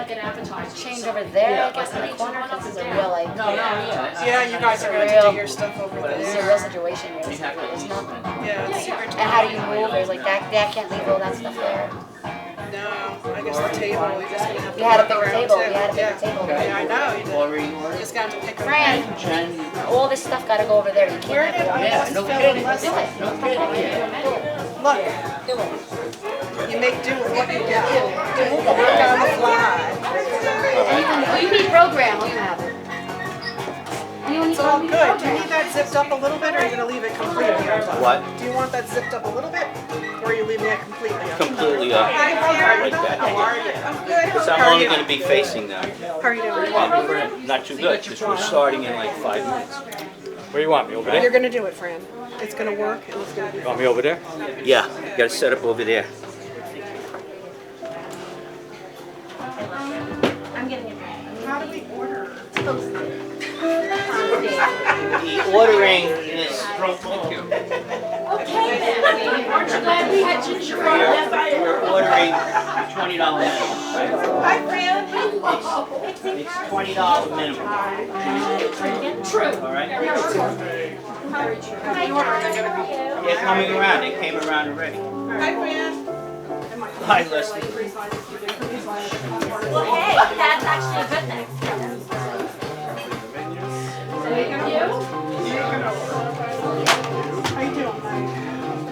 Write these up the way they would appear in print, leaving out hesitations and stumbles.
like an appetizer. change over there, I guess, in the corner, because it's a real, like, Yeah, you guys are going to do your stuff over this is a there. real situation here. There's nothing. Yeah, it's super And how do you move? There's like that can't leave all that stuff there. No, I guess the table, you're just going to have to You had a walk bigger around table. too. You had a bigger table. Yeah, I know. You Or just got to pick them. Fran, all this stuff got to go over there. You Where can't did have it. yeah, no kidding. Do it. No kidding. Look, Do it. you make do with what you got. Do Work on the fly. you need program. You have it. It's all good. Do you need that zipped up a little bit, or are you going to leave it completely up? What? Do you want that zipped up a little bit, or are you leaving it completely up? Completely up. Hi, Fran. Like that. How are you? I'm good. Because I'm only going to be facing them. How are you doing? Not too good, because we're starting in like 5 minutes. Where you want me, over You're there? going to do it, Fran. It's going to work, and it's going to be You want me over there? Yeah, you got to set up over there. I'm getting it. How do we order? The ordering is... Okay then. Aren't you glad we had gingerbread? We're ordering $20 minimum. Hi, Fran. It's $20 minimum. True. All right? Very true. Very true. They're coming around. They came around already. Hi, Fran. Hi, Leslie. Well, hey, that's actually a good thing. Thank you. How you doing, Mike?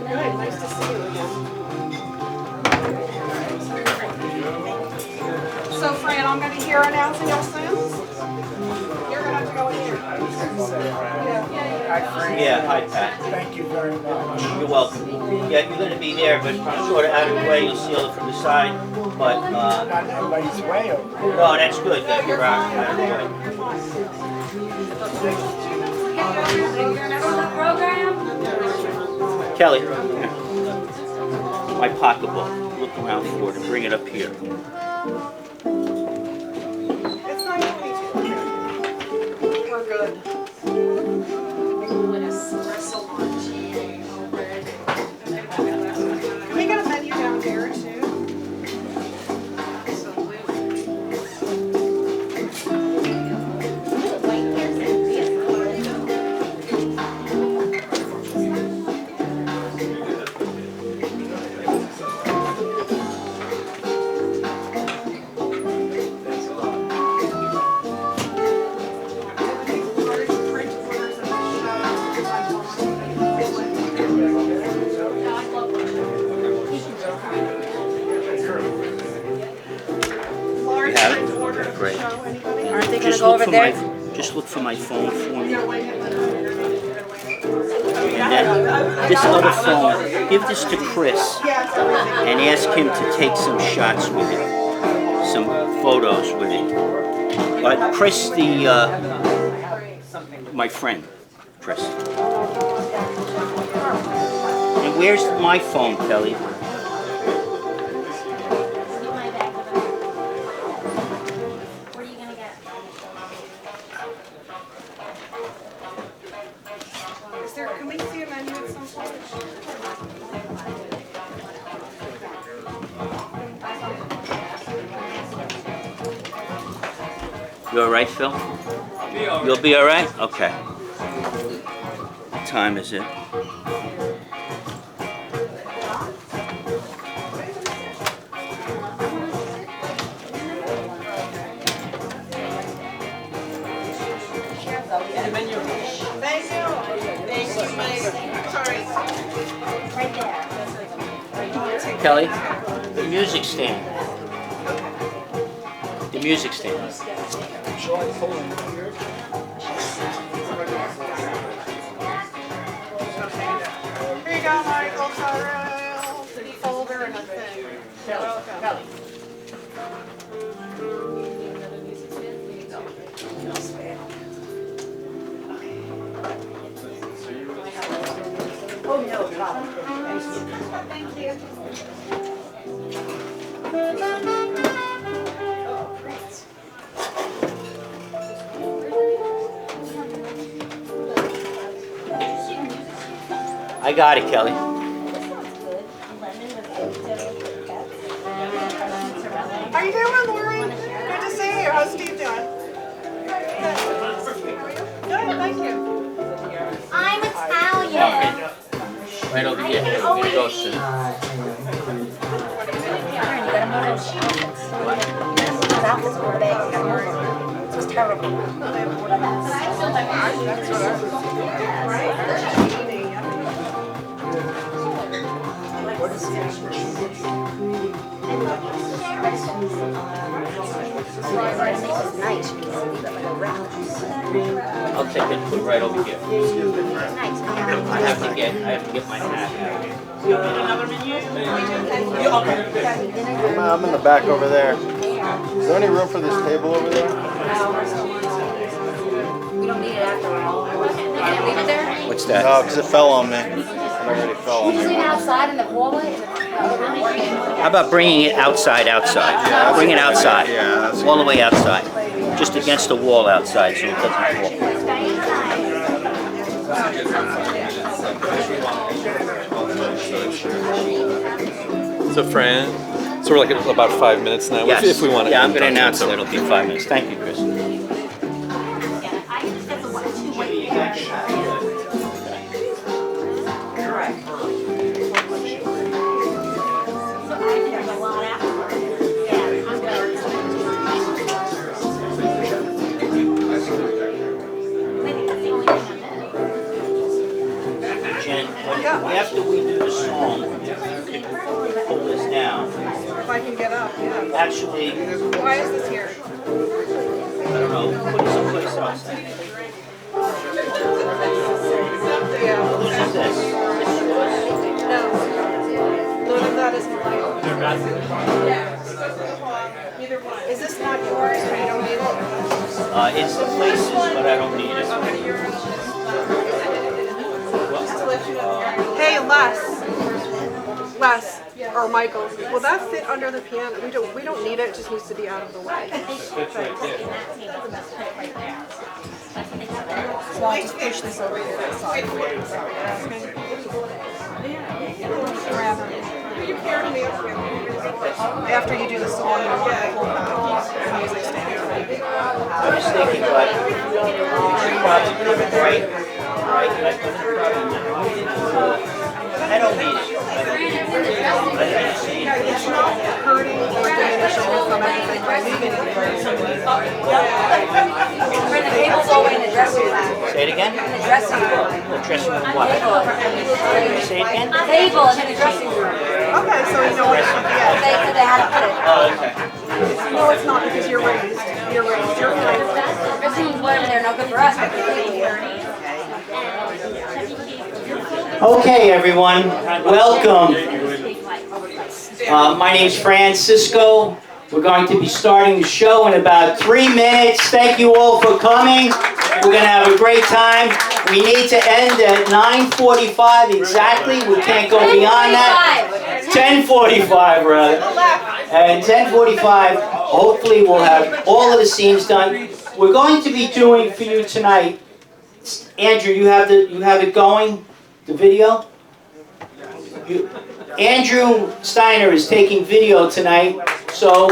Good. Nice to see you again. So, Fran, I'm going to hear announcing your sins. You're going to have to go in here. Yeah, hi, Pat. Thank you very much. You're welcome. Yeah, you're going to be there, but sort of out of the way. You'll see it from the side. But, Not everybody's way over there. no, that's good that you're out of the way. Kelly, my pocketbook. Look around for it and bring it up here. It's not going to be too We're good. Can we get a menu down here, too? You have it? Great. Aren't they going to go over there? Just look for my phone for me. And then this other phone, give this to Chris and ask him to take some shots with it, some photos with it. But Chris, my friend, Chris. And where's my phone, Kelly? What are you gonna get? Can we see a menu at some point? You all right, Phil? You'll be all right? Okay. What time is it? Thank you. Thank you, Mike. Sorry. Right there. Kelly, the music stand. The music stand. Here you go, Michael. Tyrell. The folder and a thing. Welcome. Oh, no problem. Thank you. I got it, Kelly. How you doing, Lori? Good. soon. It's terrible. I'll take it and put it right over here. I have to get my hat. I'm in the back over there. Is there any room for this table over there? We don't need it after all. Can't leave it there? What's that? No, because it fell on me. It already fell on Just leave it me. outside in the hallway? How about bringing it outside? Bring it outside. Yeah, that's All the way outside. Just against the wall outside so it doesn't fall. So Fran, so we're like at about 5 minutes now. Yes. If we want to. Yeah, I'm going to announce that it'll be 5 minutes. Thank you, Chris. Jen, after we do the song, pull this down. If I can get up, yeah. Actually, Why is this here? I don't know, put it someplace else. Yeah. Whose is this? This is yours? No. None of that is mine. Is this not yours, but you don't need it? It's the places, but I don't need it. Hey, Les, or Michael, will that fit under the piano? We don't need it, it just needs to be out of the way. So I'll just push this over to the side. After you do the song, you want to pull back the music stand. I was thinking, but we should probably put it right. I don't need it. It's not hurting or diminishing from anything by leaving it there. Where the table's always in the dressing room. Say it again? In the dressing room. The dressing room what? Say it again? Table is in the dressing room. Okay, so you know what, yeah. They said they had to put it. Oh, okay. No, it's not because you're raised. You're raised. You're fine. Dressing rooms, whatever, they're no good for us, but the table here. Okay, everyone, welcome. My name's Fran, Cisco. We're going to be starting the show in about 3 minutes. Thank you all for coming. We're going to have a great time. We need to end at 9:45 exactly. We can't go beyond that. 10:45, rather. And 10:45, hopefully we'll have all of the scenes done. We're going to be doing for you tonight. Andrew, you have it going? The video? Andrew Steiner is taking video tonight, so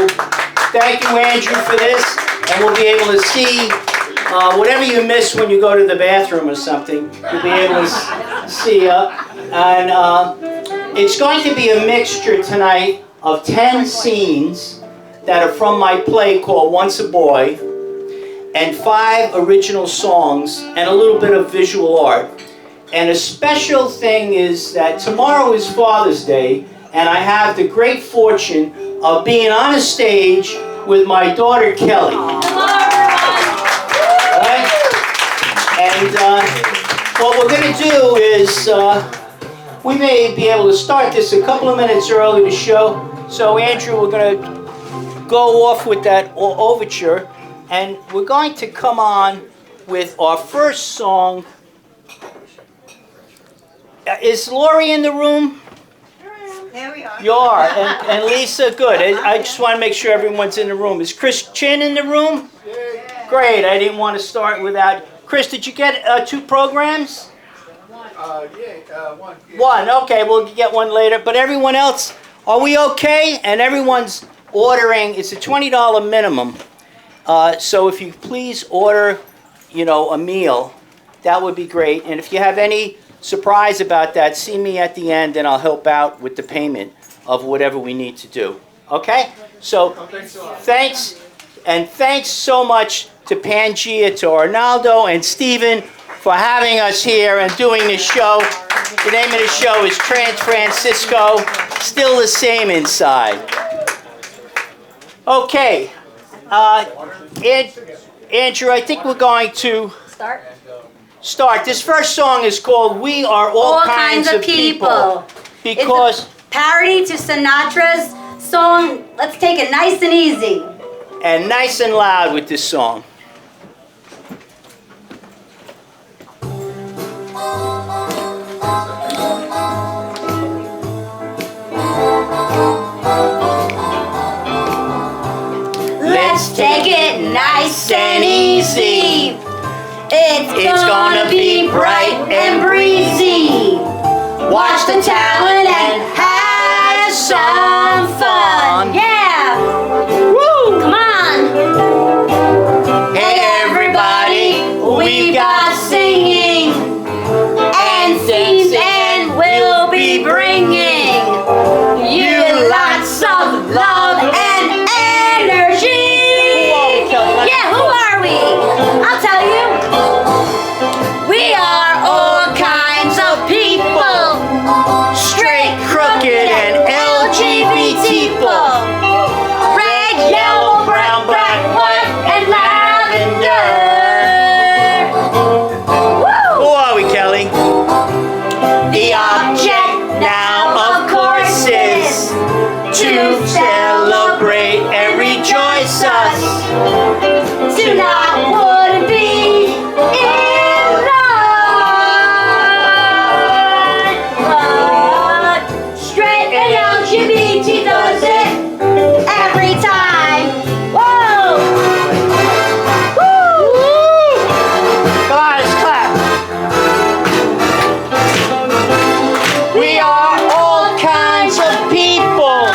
thank you, Andrew, for this, and we'll be able to see whatever you miss when you go to the bathroom or something. You'll be able to see. It's going to be a mixture tonight of 10 scenes that are from my play called Once a Boy, and 5 original songs, and a little bit of visual art. And a special thing is that tomorrow is Father's Day, and I have the great fortune of being on a stage with my daughter Kelly. Right? And what we're going to do is, we may be able to start this a couple of minutes early to show. So Andrew, we're going to go off with that overture, and we're going to come on with our first song. Is Lori in the room? There we are. You are, and Lisa, good. I just want to make sure everyone's in the room. Is Chris Chin in the room? Great, I didn't want to start without. Chris, did you get 2 programs? One. One, okay, we'll get one later. But everyone else, are we okay? And everyone's ordering, it's a $20 minimum. So if you please order, a meal, that would be great. And if you have any surprise about that, see me at the end and I'll help out with the payment of whatever we need to do. Okay? So, thanks, and thanks so much to Pangea, to Arnaldo and Stephen for having us here and doing this show. The name of the show is Fran, Sisco-Still the same inside. Okay. Andrew, I think we're going to start. This first song is called We Are All Kinds of People. Because... It's a parody to Sinatra's song, Let's Take It Nice and Easy. And nice and loud with this song. Let's take it nice and easy. It's gonna be bright and breezy. Watch the talent and have some fun. Yeah! Woo! Come on! Hey everybody, we've got singing and themes, and we'll be bringing you lots of love and energy. Yeah, who are we? I'll tell you. We are all kinds of people. Straight, crooked, and LGBT people. Red, yellow, brown, black, white, and lavender. Woo! Who are we, Kelly? The object now, of course, is to celebrate and rejoice us. Tonight would be in line. But straight and LGBT does it every time. Whoa! Woo! Come on, let's clap. We are all kinds of people.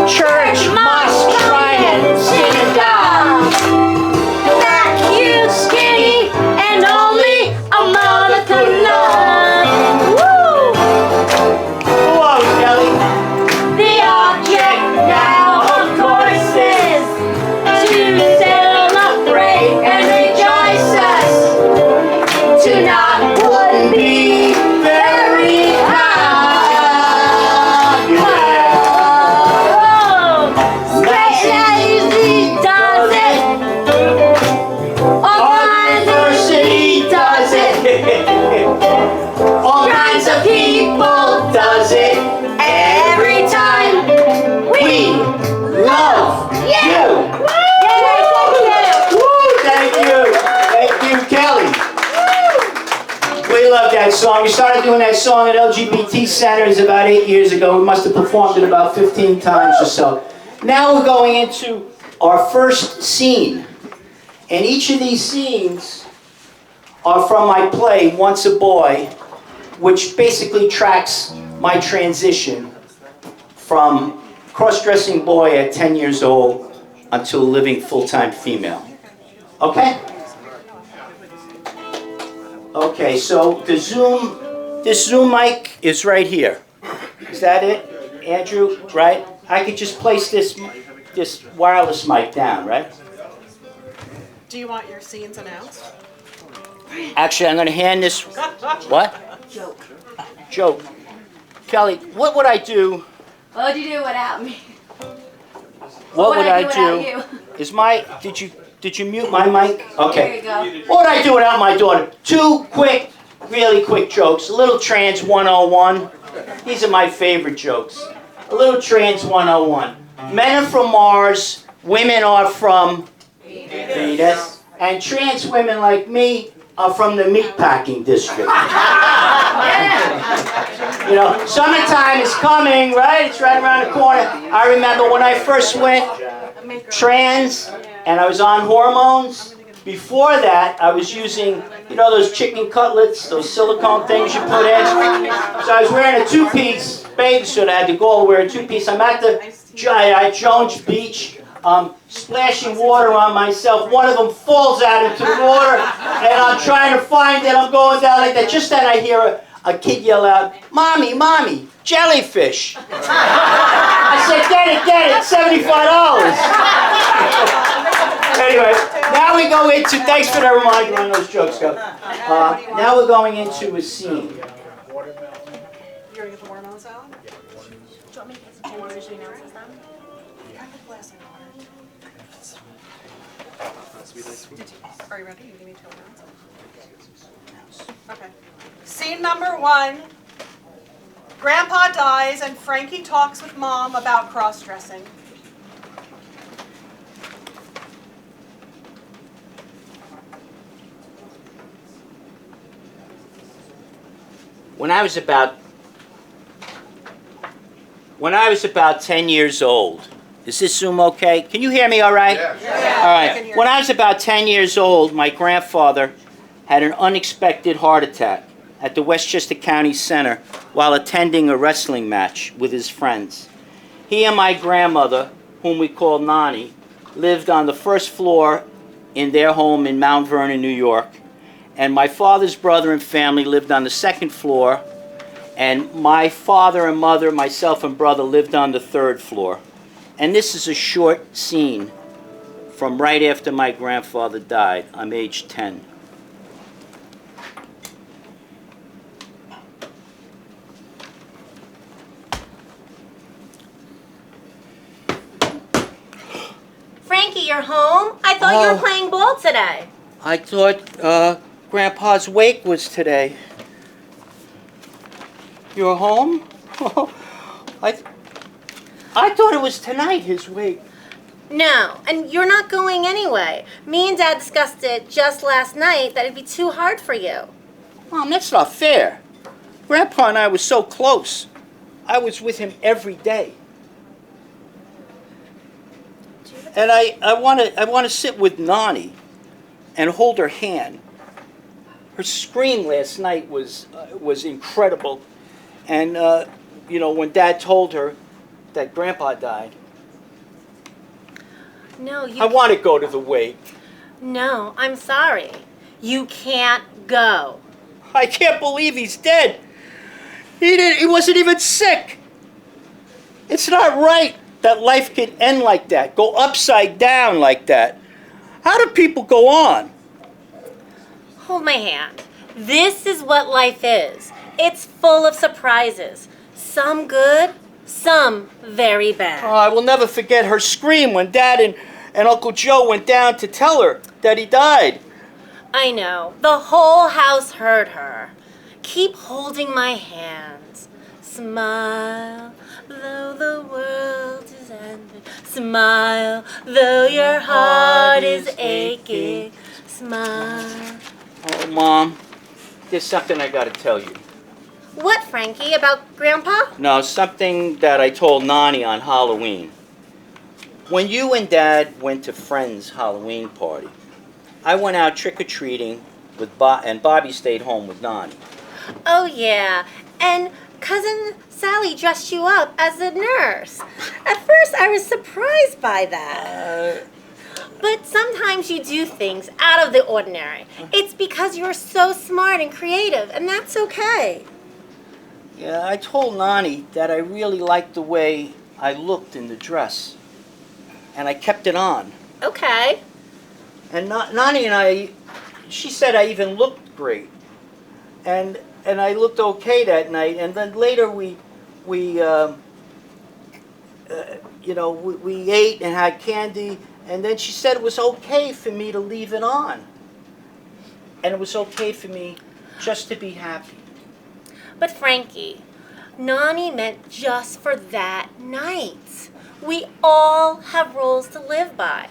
Church, mosque, shrine, and synagogue. Fat, cute, skinny, and only a mother could love. Woo! Who are we, Kelly? The object now, of course, is to celebrate and rejoice us. Tonight wouldn't be very hard. Whoa! Straight and easy does it. All kinds of Diversity does it. All kinds of people does it. every time. We love you. Woo, thank you. Thank you, Kelly. We love that song. We started doing that song at LGBT Centers about 8 years ago. We must have performed it about 15 times or so. Now we're going into our first scene. And each of these scenes are from my play, Once a Boy, which basically tracks my transition from cross-dressing boy at 10 years old until living full-time female. Okay? Okay, so this Zoom mic is right here. Is that it, Andrew? Right? I could just place this wireless mic down, right? Do you want your scenes announced? Actually, I'm going to hand this. What? Joke. Kelly, what would I do? What would you do without me? What would I without do? you? Is my did you mute my mic? Okay. There you go. What would I do without my daughter? Two quick, really quick jokes. A little trans 101. These are my favorite jokes. A little trans 101. Men are from Mars. Women are from Venus. And trans women like me are from the meatpacking district. You know, summertime is coming, right? It's right around the corner. I remember when I first went trans and I was on hormones. Before that, I was using, you know, those chicken cutlets, those silicone things you put in. So I was wearing a two-piece bathing suit. I had to go wear a two-piece. I'm at the Jones Beach, splashing water on myself. One of them falls out into the water, and I'm trying to find it. I'm going down like that. Just then I hear a kid yell out, "Mommy, Mommy, jellyfish!" I said, get it, $75. Anyway, now we go into, thanks for the reminder on those jokes, go. Now we're going into a scene. You're gonna get the watermelon salad? Do you want me to get some Chinese as she announces them? Have a glass of water. Are you ready? You give me 2 minutes. Okay. Scene number 1. Grandpa dies and Frankie talks with Mom about cross-dressing. When I was about 10 years old, is this Zoom okay? Can you hear me all right? Yeah. All I can right. hear When you. I was about 10 years old, my grandfather had an unexpected heart attack at the Westchester County Center while attending a wrestling match with his friends. He and my grandmother, whom we called Nani, lived on the first floor in their home in Mount Vernon, New York. And my father's brother and family lived on the second floor. And my father and mother, myself and brother lived on the third floor. And this is a short scene from right after my grandfather died. I'm age 10. Frankie, you're home? I thought you Oh. were playing ball today. I thought Grandpa's wake was today. You're home? I thought it was tonight, his wake. No, and you're not going anyway. Me and Dad discussed it just last night that it'd be too hard for you. Mom, that's not fair. Grandpa and I were so close. I was with him every day. And I want to sit with Nani and hold her hand. Her scream last night was incredible. And, when Dad told her that Grandpa died, No, you I want to go to the wake. No, I'm sorry. You can't go. I can't believe he's dead. He wasn't even sick. It's not right that life can end like that, go upside down like that. How do people go on? Hold my hand. This is what life is. It's full of surprises. Some good, some very bad. Oh, I will never forget her scream when Dad and Uncle Joe went down to tell her that he died. I know. The whole house heard her. Keep holding my hands. Smile, though the world is ending. Smile, though your heart is aching. Smile. Oh, Mom, there's something I got to tell you. What, Frankie? About Grandpa? No, something that I told Nani on Halloween. When you and Dad went to Friend's Halloween party, I went out trick-or-treating with and Bobby stayed home with Nani. Oh, yeah. And Cousin Sally dressed you up as a nurse. At first, I was surprised by that. But sometimes you do things out of the ordinary. It's because you're so smart and creative, and that's okay. Yeah, I told Nani that I really liked the way I looked in the dress. And I kept it on. Okay. And Nani and I, she said I even looked great. And I looked okay that night. And then later we ate and had candy. And then she said it was okay for me to leave it on. And it was okay for me just to be happy. But Frankie, Nani meant just for that night. We all have rules to live by.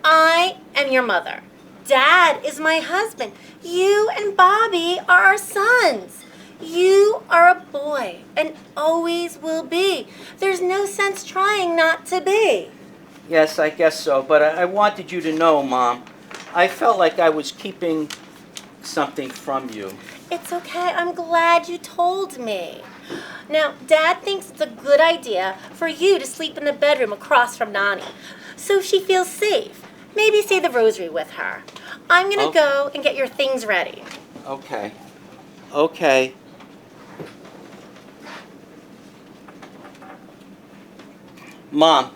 I am your mother. Dad is my husband. You and Bobby are our sons. You are a boy and always will be. There's no sense trying not to be. Yes, I guess so. But I wanted you to know, Mom, I felt like I was keeping something from you. It's okay. I'm glad you told me. Now, Dad thinks it's a good idea for you to sleep in the bedroom across from Nani, so she feels safe. Maybe say the rosary with her. I'm going to go and get your things ready. Okay. Okay. Mom,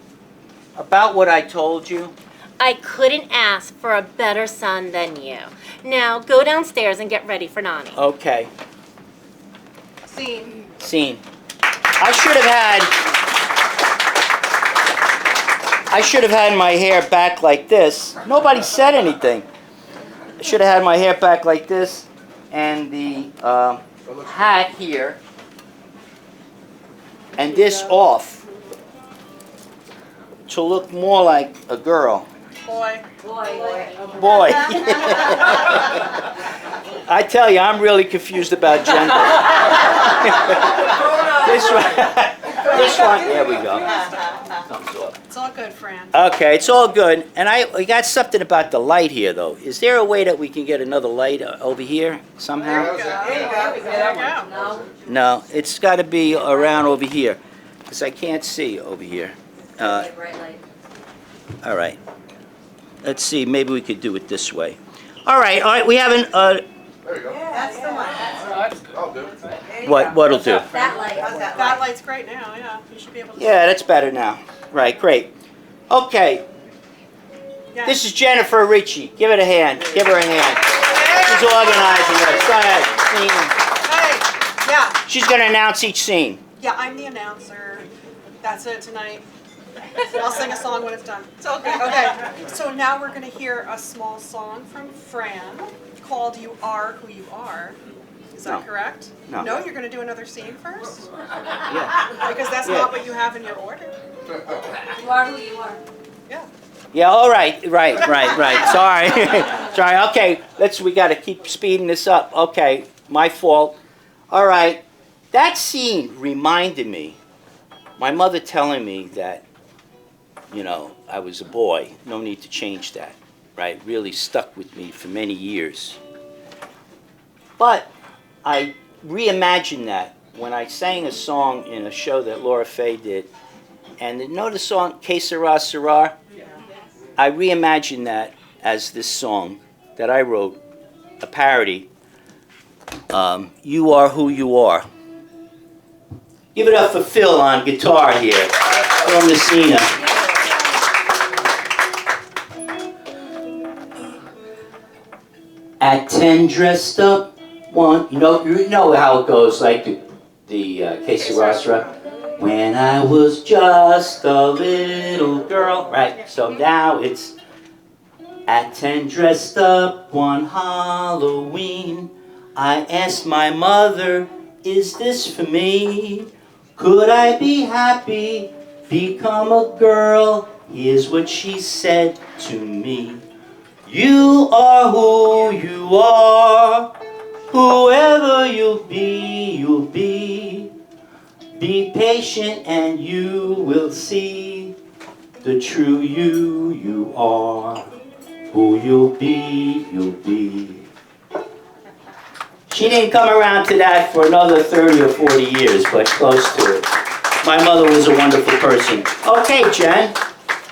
about what I told you, I couldn't ask for a better son than you. Now go downstairs and get ready for Nani. okay, Scene. scene. I should have had my hair back like this. Nobody said anything. I should have had my hair back like this and the hat here and this off to look more like a girl. Boy. Boy. I tell you, I'm really confused about gender. This one, there we go. Comes off. It's all good, Fran. Okay, it's all good. And we got something about the light here, though. Is there a way that we can get another light over here somehow? There you go. No, it's got to be around over here, because I can't see over here. Bright light. All right. Let's see, maybe we could do it this way. All right, we haven't, There you go. That's the one. I'll do it. what'll do? That light. That light's great now, yeah. You should be able to. Yeah, that's better now. Right, great. Okay, Yeah. this is Jennifer Ritchie. Give it a hand. Give her a hand. She's organizing us. Go ahead. Hey, yeah, She's going to announce each scene. yeah, I'm the announcer. That's it tonight. I'll sing a song when it's done. It's all good. Okay, so now we're going to hear a small song from Fran called You Are Who You Are. Is that No. correct? No. No, you're going to do another scene first? Yeah. Because that's Yeah. not what you have in your order. You are who you are. Yeah. Yeah, all right. Sorry. Sorry. Okay, we got to keep speeding this up. Okay, my fault. All right. That scene reminded me, my mother telling me that, I was a boy. No need to change that, right? Really stuck with me for many years. But I reimagined that when I sang a song in a show that Laura Faye did. And you know the song, Que Sera Sera? I reimagined that as this song that I wrote, a parody. You Are Who You Are. Give it up for Phil on guitar here, from Messina. At 10 dressed up, one, you know how it goes, like the Que Sera Sera. When I was just a little girl, right? So now it's at 10 dressed up one Halloween. I asked my mother, is this for me? Could I be happy, become a girl? Here's what she said to me. You are who you are. Whoever you'll be, you'll be. Be patient and you will see the true you are. Who you'll be, you'll be. She didn't come around to that for another 30 or 40 years, but close to it. My mother was a wonderful person. Okay, Jen.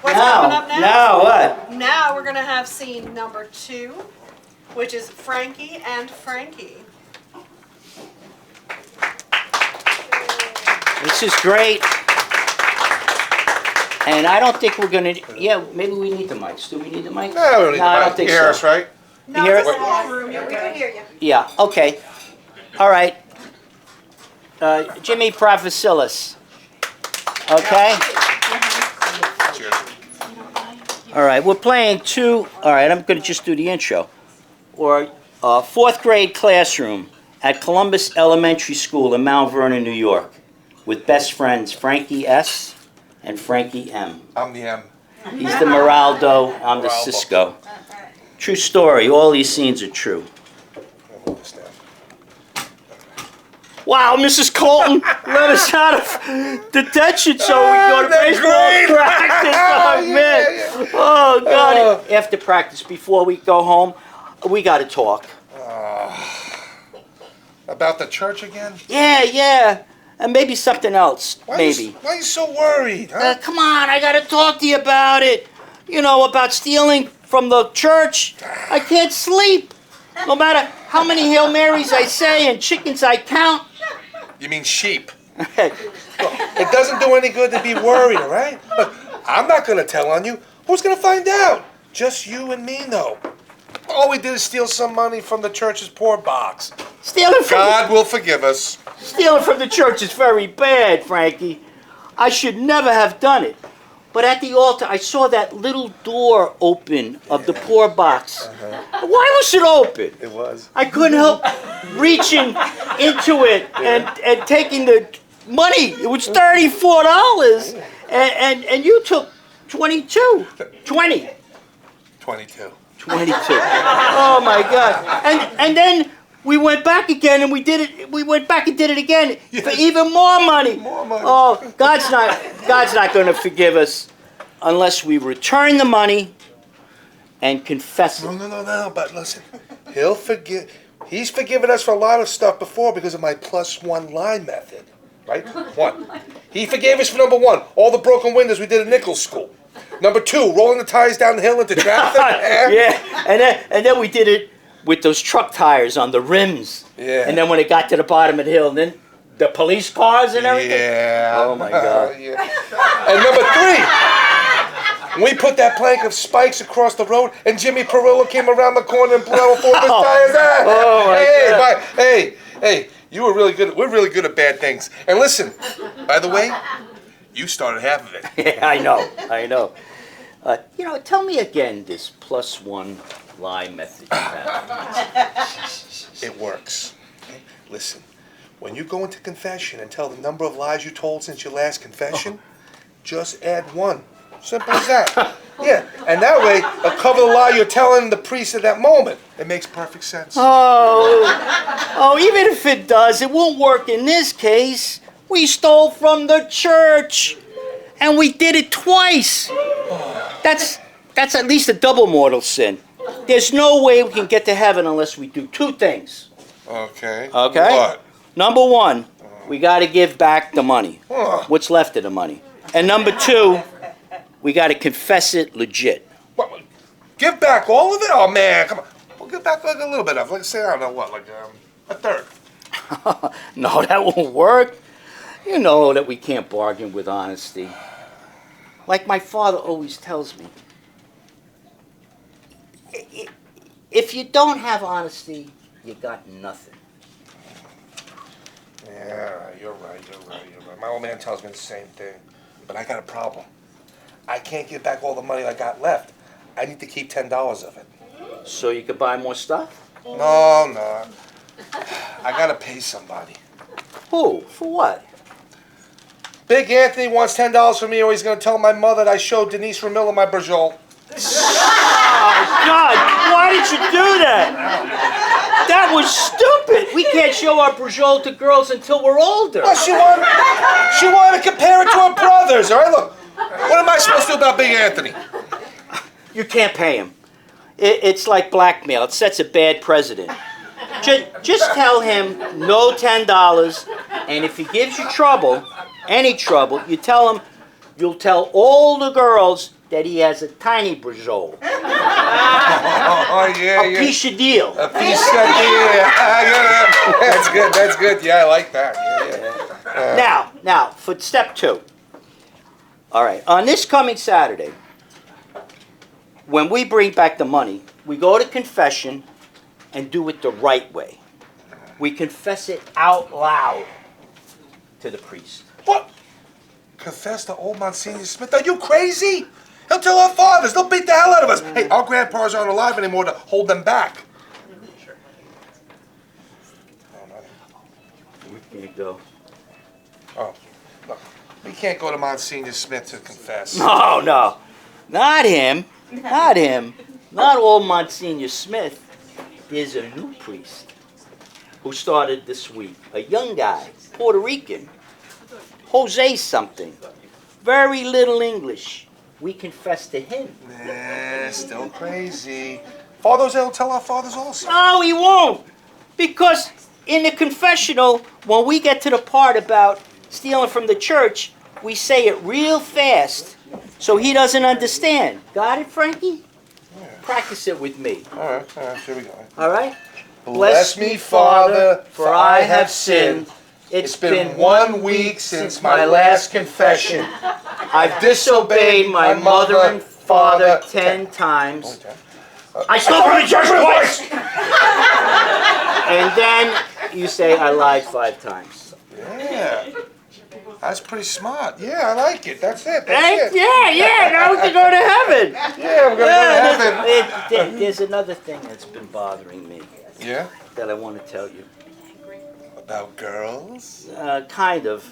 What's coming up next? Now what? Now we're going to have scene number 2, which is Frankie and Frankie. This is great. And I don't think we're gonna, maybe we need the mics. Do we need the mics? No, we don't need I to don't think hear so. us, right? No, hear it's a it? small room. Yeah, we can hear you. Yeah, okay. All right. Jimmy Profasilis. Okay? Cheers. All right, we're playing all right, I'm gonna just do the intro. Or 4th grade classroom at Columbus Elementary School in Mount Vernon, New York, with best friends Frankie S. and Frankie M. I'm the M. He's the Moraldo, I'm the Cisco. True story, all these scenes are true. Wow, Mrs. Colton let us out of detention so we go to baseball practice. Oh, man. Oh, God. After practice, before we go home, we got to talk. About the church again? Yeah. And maybe something else, maybe. Why are you so worried, huh? Come on, I got to talk to you about it. About stealing from the church. I can't sleep. No matter how many Hail Marys I say and chickens I count. You mean sheep? Look, it doesn't do any good to be worried, all right? Look, I'm not gonna tell on you. Who's gonna find out? Just you and me know. All we did is steal some money from the church's poor box. Stealing from God will forgive us. Stealing from the church is very bad, Frankie. I should never have done it. But at the altar, I saw that little door open of the poor box. Why was it open? It was. I couldn't help reaching into it and taking the money. It was $34, and you took 22. 20. 22. 22. Oh my God! And then we went back again, and we did it. We went back and did it again for even more money. More money. Oh, God's not going to forgive us unless we return the money and confess it. No. But listen, he'll forgive. He's forgiven us for a lot of stuff before because of my +1 lie method, right? 1. He forgave us for number 1, all the broken windows we did at Nichols School. Number 2, rolling the tires down the hill into traffic. Yeah, and then we did it with those truck tires on the rims. Yeah. And then when it got to the bottom of the hill, then the police cars and everything. Yeah. Oh my God. Yeah. And number 3, we put that plank of spikes across the road, and Jimmy Perillo came around the corner and blew out 4 of his tires. Oh my God. Hey, you were really good. We're really good at bad things. And listen, by the way, you started half of it. Yeah, I know. Tell me again this +1 lie method you have. It works. Okay? Listen, when you go into confession and tell the number of lies you told since your last confession, just add 1. Simple as that. Yeah, and that way, it'll cover the lie you're telling the priest at that moment. It makes perfect sense. Oh, even if it does, it won't work in this case. We stole from the church, and we did it twice. That's at least a double mortal sin. There's no way we can get to heaven unless we do 2 things. Okay. What? Number 1, we got to give back the money. What's left of the money. And number 2, we got to confess it legit. What, give back all of it? Oh, man, come on. We'll give back like a little bit of it. Like, say, I don't know what, like a third. No, that won't work. You know that we can't bargain with honesty. Like my father always tells me, if you don't have honesty, you got nothing. Yeah, you're right. My old man tells me the same thing. But I got a problem. I can't give back all the money I got left. I need to keep $10 of it. So you could buy more stuff? No. I gotta pay somebody. Who? For what? Big Anthony wants $10 from me, or he's gonna tell my mother that I showed Denise Ramilla my brajol. Oh, God, why did you do that? That was stupid. We can't show our brajol to girls until we're older. Well, she wanted to compare it to her brothers, all right? Look, what am I supposed to do about Big Anthony? You can't pay him. It's like blackmail. It sets a bad precedent. Just tell him no $10, and if he gives you trouble, any trouble, you tell him you'll tell all the girls that he has a tiny brajol. Oh, yeah. A piece of deal. A piece of deal. That's good. Yeah, I like that. Yeah. Now, for step 2. All right, on this coming Saturday, when we bring back the money, we go to confession and do it the right way. We confess it out loud to the priest. What? Confess to old Monsignor Smith? Are you crazy? He'll tell our fathers. They'll beat the hell out of us. Hey, our grandpas aren't alive anymore to hold them back. We can't go. Oh, look. We can't go to Monsignor Smith to confess. No. Not him. Not old Monsignor Smith. There's a new priest who started this week. A young guy, Puerto Rican. Jose something. Very little English. We confess to him. Nah, still crazy. Fathers will tell our fathers also. No, he won't. Because in the confessional, when we get to the part about stealing from the church, we say it real fast so he doesn't understand. Got it, Frankie? Yeah. Practice it with me. All right, here we go. All right? Bless me, Father, for I have sinned. It's been 1 week since my last confession. I've disobeyed my mother and father 10 times. I stole from the church twice! And then you say I lied 5 times. Yeah. That's pretty smart. Yeah, I like it. That's it. Yeah, now we can go to heaven. Yeah, we're gonna go to heaven. There's another thing that's been bothering me Yeah? that I want to tell you. About girls? Kind of.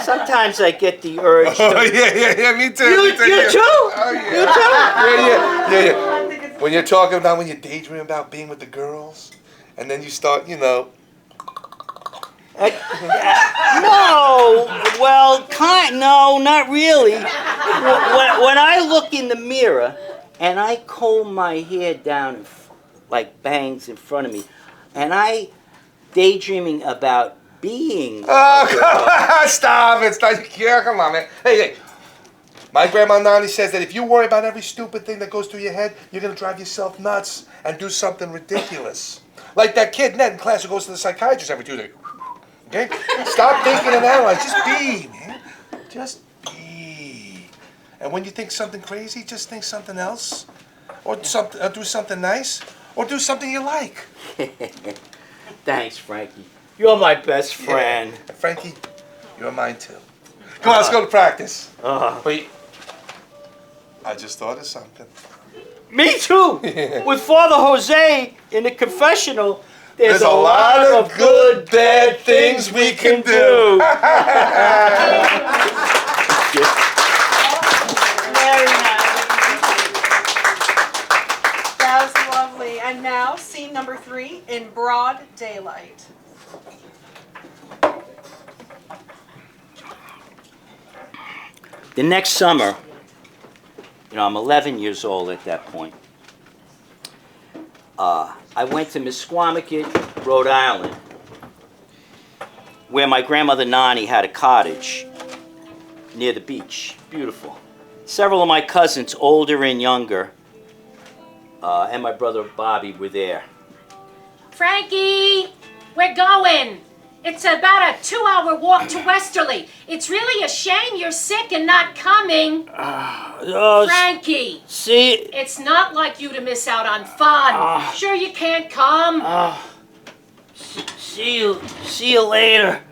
Sometimes I get the urge to... Oh, yeah, me too. You too? Oh, yeah. Yeah. When you're talking about when you're daydreaming about being with the girls, and then you start, No, well, no, not really. When I look in the mirror and I comb my hair down like bangs in front of me, and I daydreaming about being. Oh, come on, stop it. Stop. Yeah, come on, man. Hey. My grandma Nani says that if you worry about every stupid thing that goes through your head, you're going to drive yourself nuts and do something ridiculous. Like that kid, Ned, in class who goes to the psychiatrist every Tuesday. Okay? Stop thinking and analyze. Just be, man. Just be. And when you think something crazy, just think something else. Or do something nice. Or do something you like. Thanks, Frankie. You're my best friend. Yeah. Frankie, you're mine too. Come on, let's go to practice. Wait. I just thought of something. Me too. With Father Jose in the confessional, there's a lot of good, bad things we can do. Very nice. That was lovely. And now, scene number 3 in broad daylight. The next summer, I'm 11 years old at that point. I went to Misquamicut, Rhode Island, where my grandmother Nani had a cottage near the beach. Beautiful. Several of my cousins, older and younger, and my brother Bobby were there. Frankie, we're going. It's about a 2-hour walk to Westerly. It's really a shame you're sick and not coming. Frankie. See? It's not like you to miss out on fun. Sure you can't come? See you later.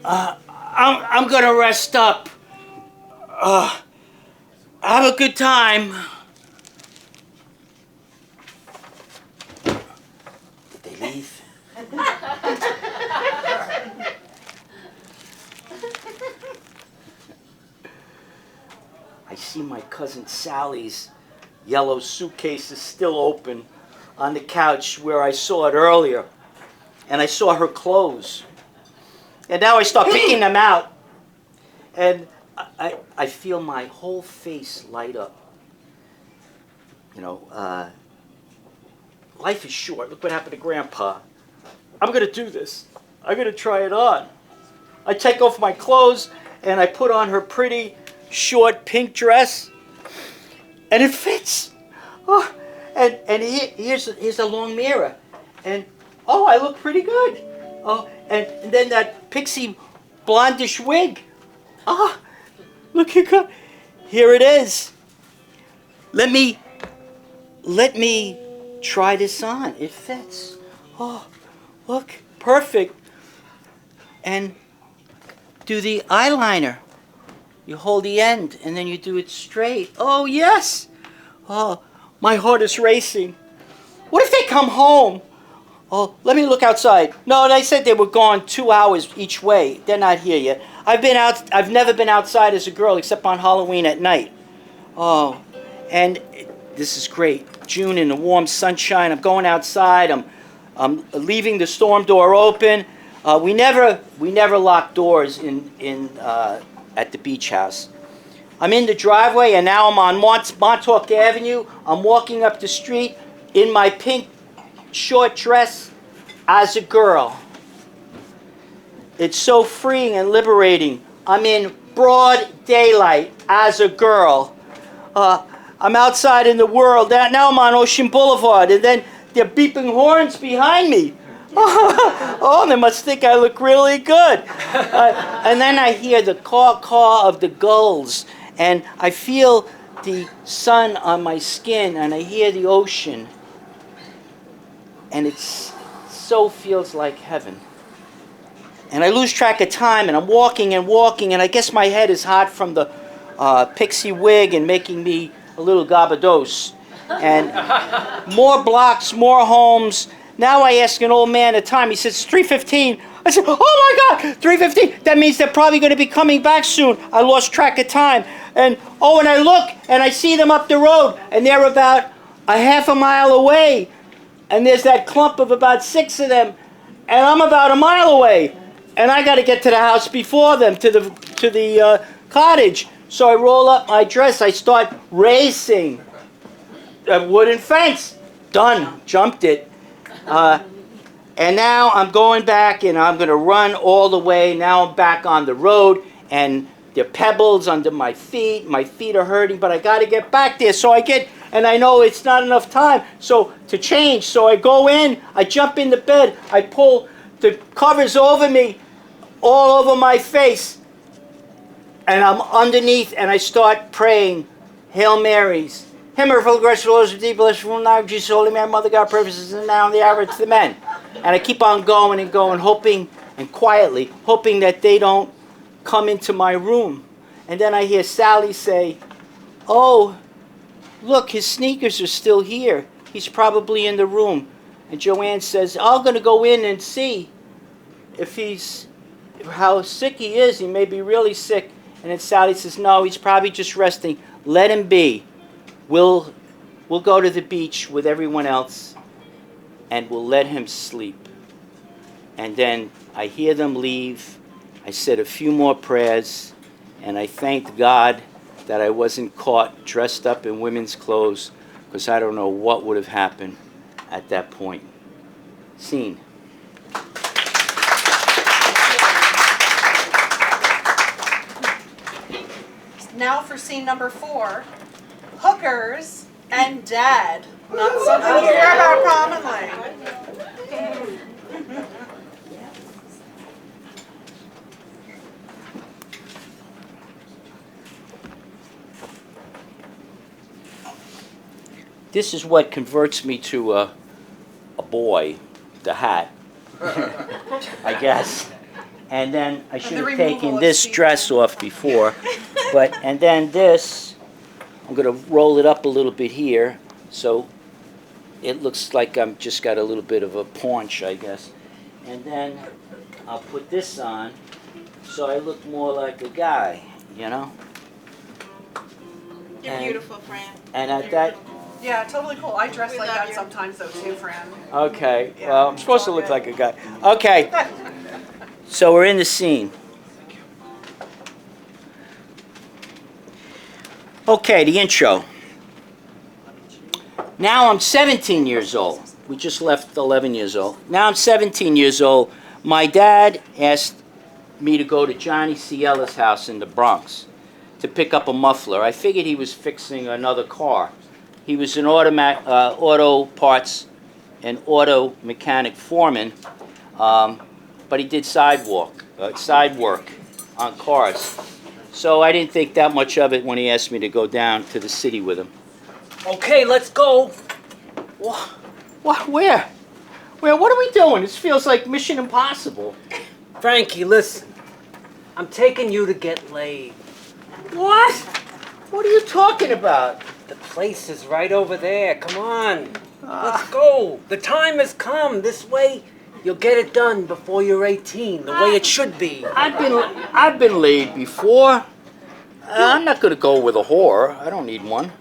I'm gonna rest up. Have a good time. Did they leave? I see my cousin Sally's yellow suitcase is still open on the couch where I saw it earlier. And I saw her clothes. And now I start picking them out. And I feel my whole face light up. Life is short. Look what happened to Grandpa. I'm going to do this. I'm going to try it on. I take off my clothes and I put on her pretty short pink dress. And it fits. Oh, and here's a long mirror. And I look pretty good. Oh, and then that pixie blondish wig. Look at here it is. Let me try this on. It fits. Oh, look, perfect. And do the eyeliner. You hold the end and then you do it straight. Oh, yes. Oh, my heart is racing. What if they come home? Oh, let me look outside. No, they said they were gone 2 hours each way. They're not here yet. I've never been outside as a girl except on Halloween at night. Oh, and this is great. June in the warm sunshine. I'm going outside. I'm leaving the storm door open. We never lock doors at the beach house. I'm in the driveway and now I'm on Montauk Avenue. I'm walking up the street in my pink short dress as a girl. It's so freeing and liberating. I'm in broad daylight as a girl. I'm outside in the world. Now I'm on Ocean Boulevard and then they're beeping horns behind me. Oh, they must think I look really good. And then I hear the caw of the gulls, and I feel the sun on my skin, and I hear the ocean, and it so feels like heaven. And I lose track of time, and I'm walking, and I guess my head is hot from the pixie wig and making me a little gabados. And more blocks, more homes. Now I ask an old man a time. He says, it's 3:15. I said, oh my God, 3:15. That means they're probably going to be coming back soon. I lost track of time. And I look, and I see them up the road, and they're about a half a mile away. And there's that clump of about 6 of them, and I'm about a mile away. And I got to get to the house before them, to the cottage. So I roll up my dress. I start racing. A wooden fence. Done. Jumped it. And now I'm going back, and I'm going to run all the way. Now I'm back on the road, and there are pebbles under my feet. My feet are hurting, but I got to get back there. So I get, and I know it's not enough time to change. So I go in. I jump in the bed. I pull the covers over me, all over my face, and I'm underneath, and I start praying Hail Marys. Him are full of grace, Lord, with deep blessed from now, Jesus, Holy Mary, Mother God, purposes, and now in the hour to the men. And I keep on going and going, hoping, and quietly, hoping that they don't come into my room. And then I hear Sally say, oh, look, his sneakers are still here. He's probably in the room. And Joanne says, I'm going to go in and see how sick he is. He may be really sick. And then Sally says, no, he's probably just resting. Let him be. We'll go to the beach with everyone else, and we'll let him sleep. And then I hear them leave. I said a few more prayers, and I thanked God that I wasn't caught dressed up in women's clothes, because I don't know what would have happened at that point. Scene. Now for scene number 4. Hookers and Dad. Not something you hear about commonly. This is what converts me to a boy, the hat, I guess. And then I should have taken this dress off before, and then this, I'm going to roll it up a little bit here, so it looks like I'm just got a little bit of a paunch, I guess. And then I'll put this on, so I look more like a guy, you know? You're beautiful, Fran. And at that... Yeah, totally cool. I dress like that sometimes, though, too, Fran. Okay, Yeah, well, I'm supposed to look like a guy. Okay, so we're in the scene. Okay, the intro. Now I'm 17 years old. We just left 11 years old. Now I'm 17 years old. My dad asked me to go to Johnny Ciella's house in the Bronx to pick up a muffler. I figured he was fixing another car. He was an auto parts and auto mechanic foreman, but he did side work on cars. So I didn't think that much of it when he asked me to go down to the city with him. Okay, let's go. What? Where? What are we doing? This feels like Mission Impossible. Frankie, listen. I'm taking you to get laid. What? What are you talking about? The place is right over there. Come on. Let's go. The time has come. This way, you'll get it done before you're 18, the way it should be. I've been laid before. I'm not going to go with a whore. I don't need one.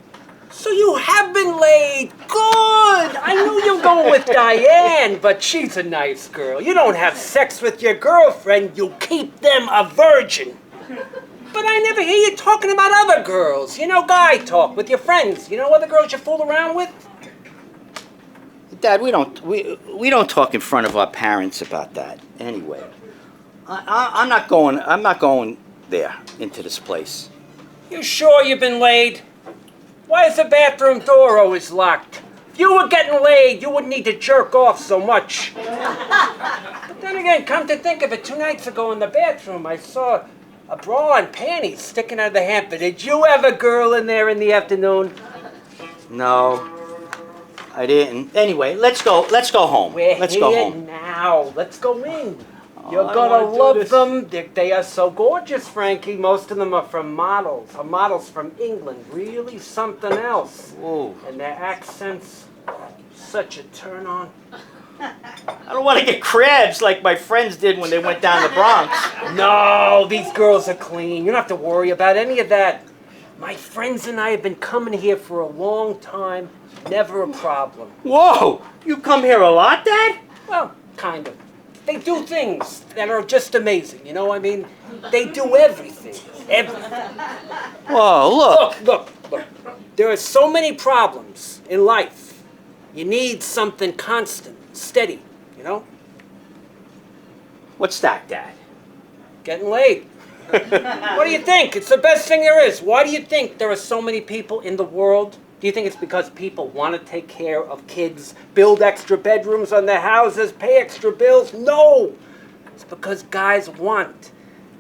So you have been laid. Good. I knew you were going with Diane, but she's a nice girl. You don't have sex with your girlfriend. You keep them a virgin. But I never hear you talking about other girls. You know, guy talk with your friends. You know other girls you fool around with? Dad, we don't talk in front of our parents about that. Anyway, I'm not going there into this place. You sure you've been laid? Why is the bathroom door always locked? If you were getting laid, you wouldn't need to jerk off so much. But then again, come to think of it, 2 nights ago in the bathroom, I saw a bra and panties sticking out of the hamper. Did you have a girl in there in the afternoon? No, I didn't. Anyway, let's go home. Let's go home. Now. Let's go in. You're I gonna wanna do love this. them. They are so gorgeous, Frankie. Most of them are from models. Models from England. Really something else. Whoa. And their accents, such a turn on. I don't want to get crabs like my friends did when they went down the Bronx. No, these girls are clean. You don't have to worry about any of that. My friends and I have been coming here for a long time. Never a problem. Whoa! You come here a lot, Dad? Well, kind of. They do things that are just amazing, you know? I mean, they do everything. Everything. Whoa, look. Look. There are so many problems in life. You need something constant, steady, you know? What's that, Dad? Getting laid. What do you think? It's the best thing there is. Why do you think there are so many people in the world? Do you think it's because people want to take care of kids, build extra bedrooms on their houses, pay extra bills? No! It's because guys want,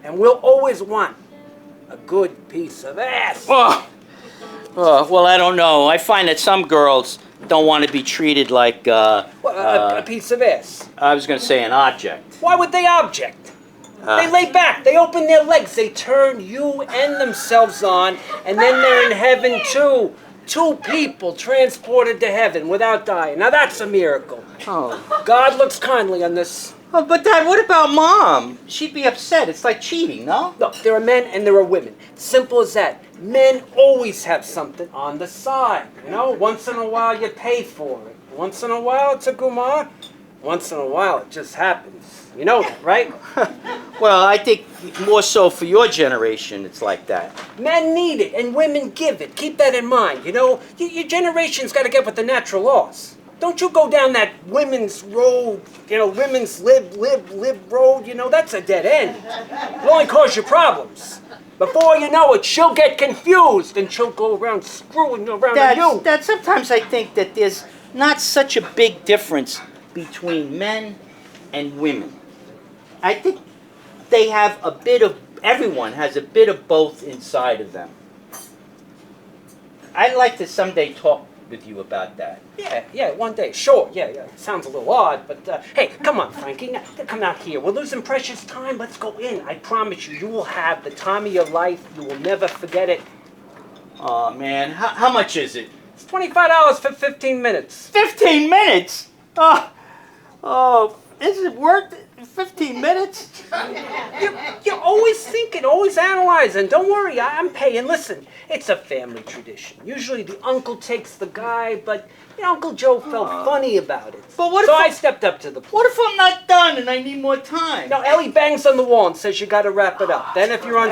and will always want, a good piece of ass. Oh, well, I don't know. I find that some girls don't want to be treated like, a piece of ass. I was going to say an object. Why would they object? They lay back, they open their legs, they turn you and themselves on, and then they're in heaven too. 2 people transported to heaven without dying. Now that's a miracle. Oh. God looks kindly on this. Oh, but Dad, what about Mom? She'd be upset. It's like cheating, no? Look, there are men and there are women. Simple as that. Men always have something on the side. You know, once in a while you pay for it. Once in a while it's a gumar. Once in a while it just happens. You know that, right? Well, I think more so for your generation, it's like that. Men need it and women give it. Keep that in mind, you know? Your generation's got to get with the natural laws. Don't you go down that women's road, you know, women's live road, you know, that's a dead end. It'll only cause you problems. Before you know it, she'll get confused and she'll go around screwing around you. Dad, sometimes I think that there's not such a big difference between men and women. I think they have a bit of, everyone has a bit of both inside of them. I'd like to someday talk with you about that. Yeah, one day, sure, yeah. It sounds a little odd, but hey, come on, Frankie, now, come out here. We're losing precious time. Let's go in. I promise you, you will have the time of your life. You will never forget it. Oh man, how much is it? It's $25 for 15 minutes. 15 minutes? Oh, is it worth it? 15 minutes? You're always thinking, always analyzing. Don't worry, I'm paying. Listen, it's a family tradition. Usually the uncle takes the guy, but Uncle Joe felt funny about it. But what if I stepped up to the plate. What if I'm not done and I need more time? Now, Ellie bangs on the wall and says you got to wrap it up. Then if you're on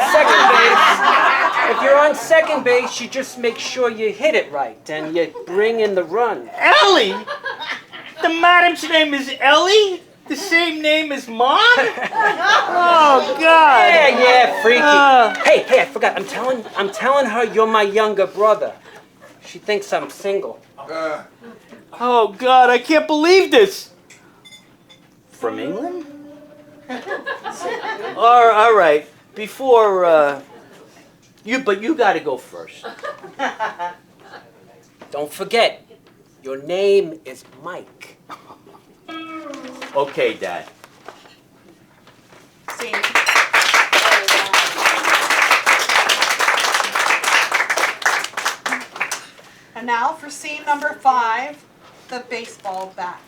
second base, you just make sure you hit it right and you bring in the run. Ellie? The madam's name is Ellie? The same name as Mom? Oh God! Yeah, freaky. Hey, I forgot. I'm telling her you're my younger brother. She thinks I'm single. Oh God, I can't believe this. From England? All right. Before you got to go first. Don't forget, your name is Mike. Okay, Dad. Scene. And now for scene number 5, the baseball bat.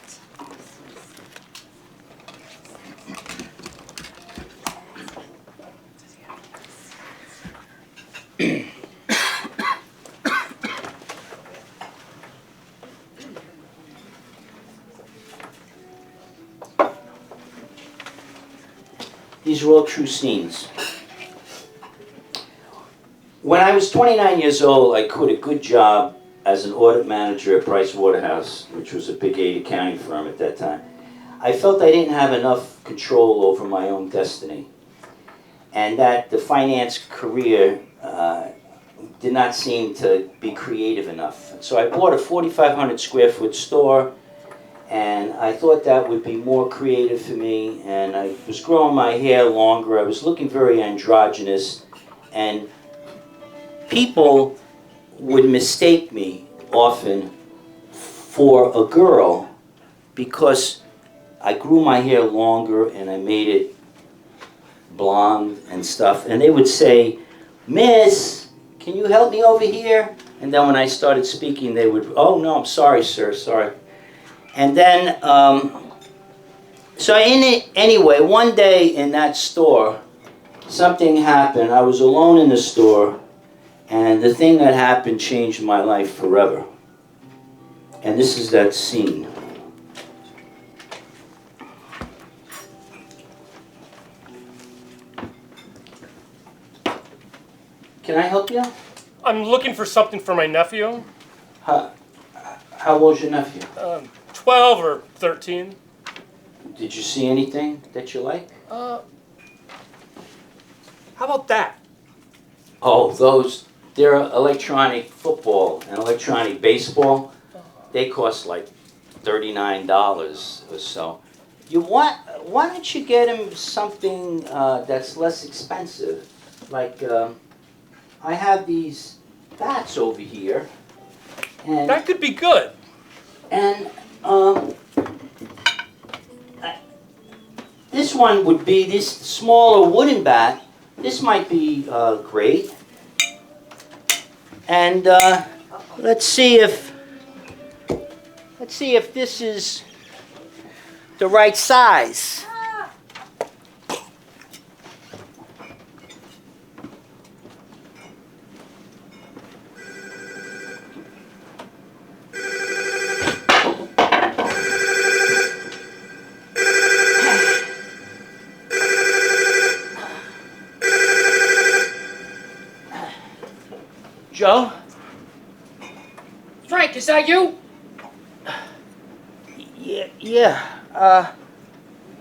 These are all true scenes. When I was 29 years old, I quit a good job as an audit manager at Price Waterhouse, which was a big 8 accounting firm at that time. I felt I didn't have enough control over my own destiny, and that the finance career did not seem to be creative enough. So I bought a 4,500 square foot store, and I thought that would be more creative for me, and I was growing my hair longer. I was looking very androgynous, and people would mistake me often for a girl because I grew my hair longer and I made it blonde and stuff, and they would say, "Miss, can you help me over here?" And then when I started speaking, they would, "Oh no, I'm sorry, sir, sorry." And then, anyway, one day in that store, something happened. I was alone in the store, and the thing that happened changed my life forever. And this is that scene. Can I help you? I'm looking for something for my nephew. How old's your nephew? 12 or 13. Did you see anything that you like? How about that? Oh, they're electronic football and electronic baseball. They cost like $39 or so. Why don't you get him something that's less expensive? Like, I have these bats over here. And that could be good. And this one would be this smaller wooden bat. This might be great. And let's see if this is the right size. Joe? Frank, is that you? Yeah.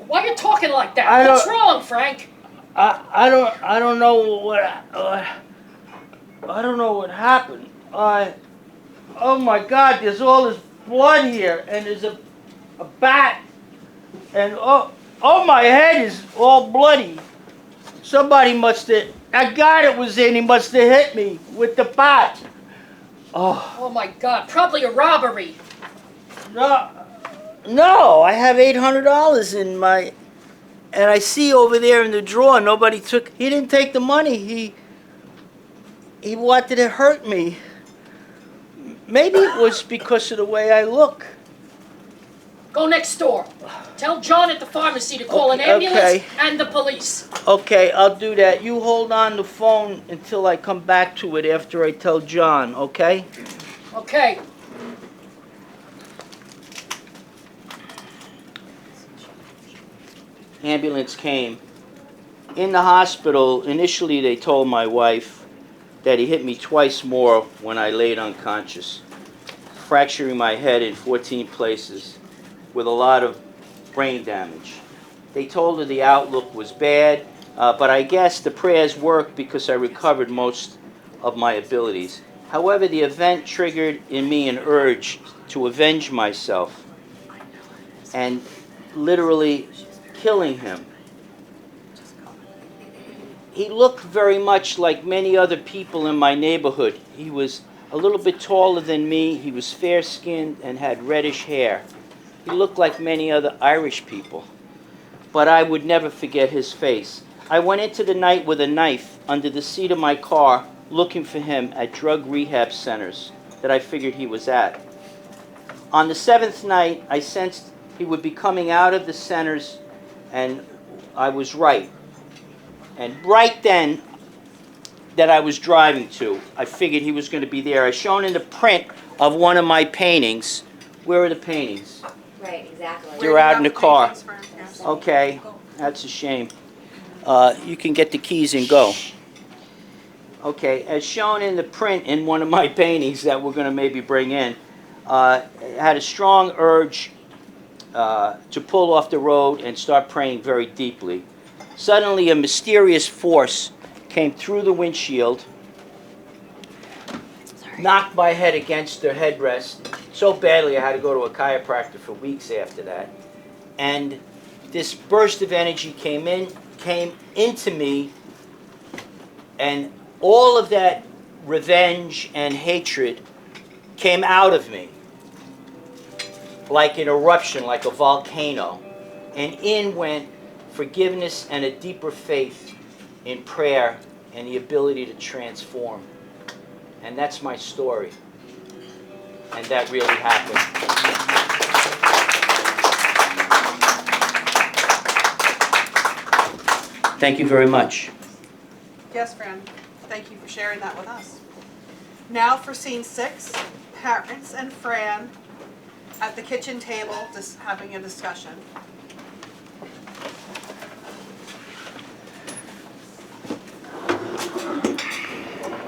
Why are you talking like that? What's wrong, Frank? I don't know what I don't know what happened. Oh my God! There's all this blood here, and there's a bat, and oh my head is all bloody. Somebody must have. That guy that was in, he must have hit me with the bat. Oh my God! Probably a robbery. No, I have $800 in my, and I see over there in the drawer, he didn't take the money, he wanted to hurt me. Maybe it was because of the way I look. Go next door. Tell John at the pharmacy to call an ambulance and the police. Okay, I'll do that. You hold on the phone until I come back to it after I tell John, okay? Okay. Ambulance came. In the hospital, initially they told my wife that he hit me twice more when I laid unconscious, fracturing my head in 14 places with a lot of brain damage. They told her the outlook was bad, but I guess the prayers worked because I recovered most of my abilities. However, the event triggered in me an urge to avenge myself and literally killing him. He looked very much like many other people in my neighborhood. He was a little bit taller than me. He was fair-skinned and had reddish hair. He looked like many other Irish people, but I would never forget his face. I went into the night with a knife under the seat of my car looking for him at drug rehab centers that I figured he was at. On the 7th night, I sensed he would be coming out of the centers, and I was right. And right then that I was driving to, I figured he was going to be there. I shown in the print of one of my paintings. Where are the paintings? Right, exactly. They're out in the car. Okay, that's a shame. You can get the keys and go. Okay, as shown in the print in one of my paintings that we're going to maybe bring in, had a strong urge to pull off the road and start praying very deeply. Suddenly, a mysterious force came through the windshield knocked my head against the headrest so badly I had to go to a chiropractor for weeks after that. And this burst of energy came into me, and all of that revenge and hatred came out of me like an eruption, like a volcano. And in went forgiveness and a deeper faith in prayer and the ability to transform. And that's my story. And that really happened. Thank you very much. Yes, Fran. Thank you for sharing that with us. Now for scene 6, parents and Fran at the kitchen table just having a discussion.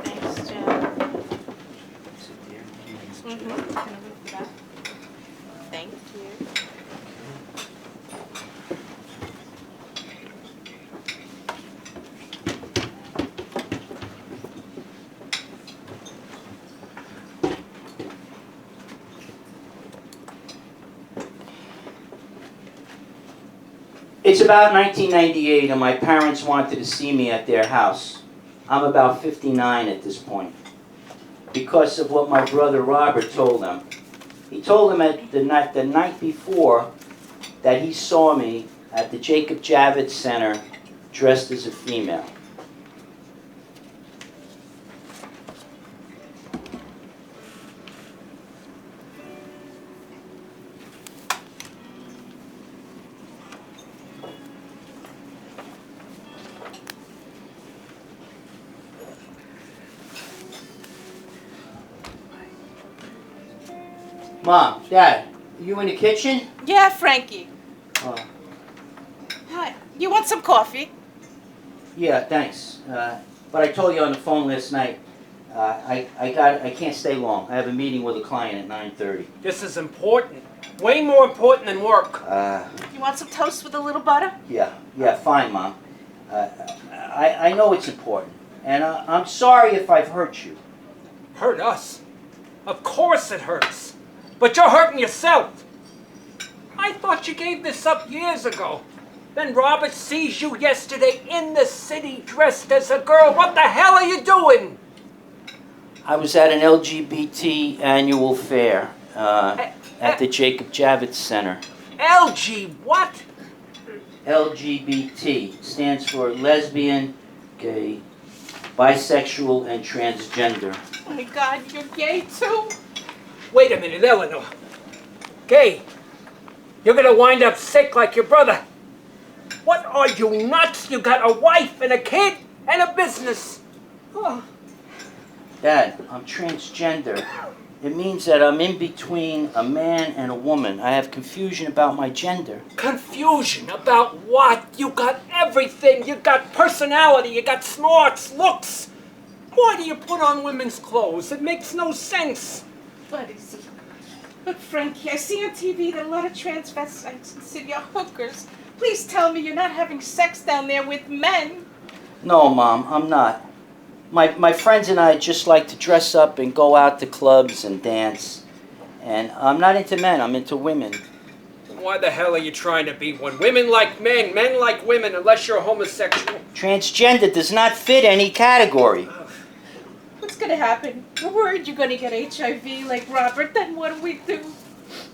Thanks, Jen. Thank you. It's about 1998 and my parents wanted to see me at their house. I'm about 59 at this point because of what my brother Robert told them. He told them at the night before that he saw me at the Jacob Javits Center dressed as a female. Mom, Dad, are you in the kitchen? Yeah, Frankie. Oh, Hi. You want some coffee? yeah, thanks. But I told you on the phone last night, I can't stay long. I have a meeting with a client at 9:30. This is important. Way more important than work. You want some toast with a little butter? Yeah, fine, Mom. I know it's important, and I'm sorry if I've hurt you. Hurt us? Of course it hurts. But you're hurting yourself. I thought you gave this up years ago. Then Robert sees you yesterday in the city dressed as a girl. What the hell are you doing? I was at an LGBT annual fair at the Jacob Javits Center. LG what? LGBT stands for lesbian, gay, bisexual, and transgender. Oh my God, you're gay too? Wait a minute, Eleanor. Gay? You're gonna wind up sick like your brother. What are you, nuts? You got a wife and a kid and a business. Oh. Dad, I'm transgender. It means that I'm in between a man and a woman. I have confusion about my gender. Confusion about what? You got everything. You got personality. You got smarts, looks. Why do you put on women's clothes? It makes no sense. What is it? Look, Frankie, I see on TV that a lot of transvestites and city are hookers. Please tell me you're not having sex down there with men. No, Mom, I'm not. My friends and I just like to dress up and go out to clubs and dance. And I'm not into men, I'm into women. Why the hell are you trying to be one? Women like men, men like women, unless you're homosexual. Transgender does not fit any category. What's gonna happen? We're worried you're gonna get HIV like Robert, then what do we do?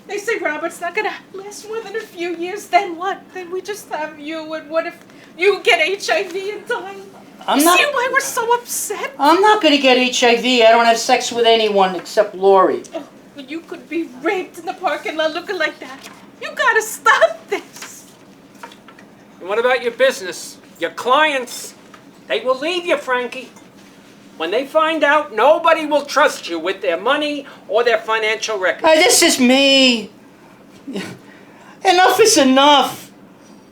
They say Robert's not gonna last more than a few years, then what? Then we just have you, and what if you get HIV and die? See why we're so upset? I'm not gonna get HIV. I don't have sex with anyone except Lori. Oh, but you could be raped in the parking lot looking like that. You gotta stop this. And what about your business? Your clients? They will leave you, Frankie. When they find out, nobody will trust you with their money or their financial records. This is me. Enough is enough.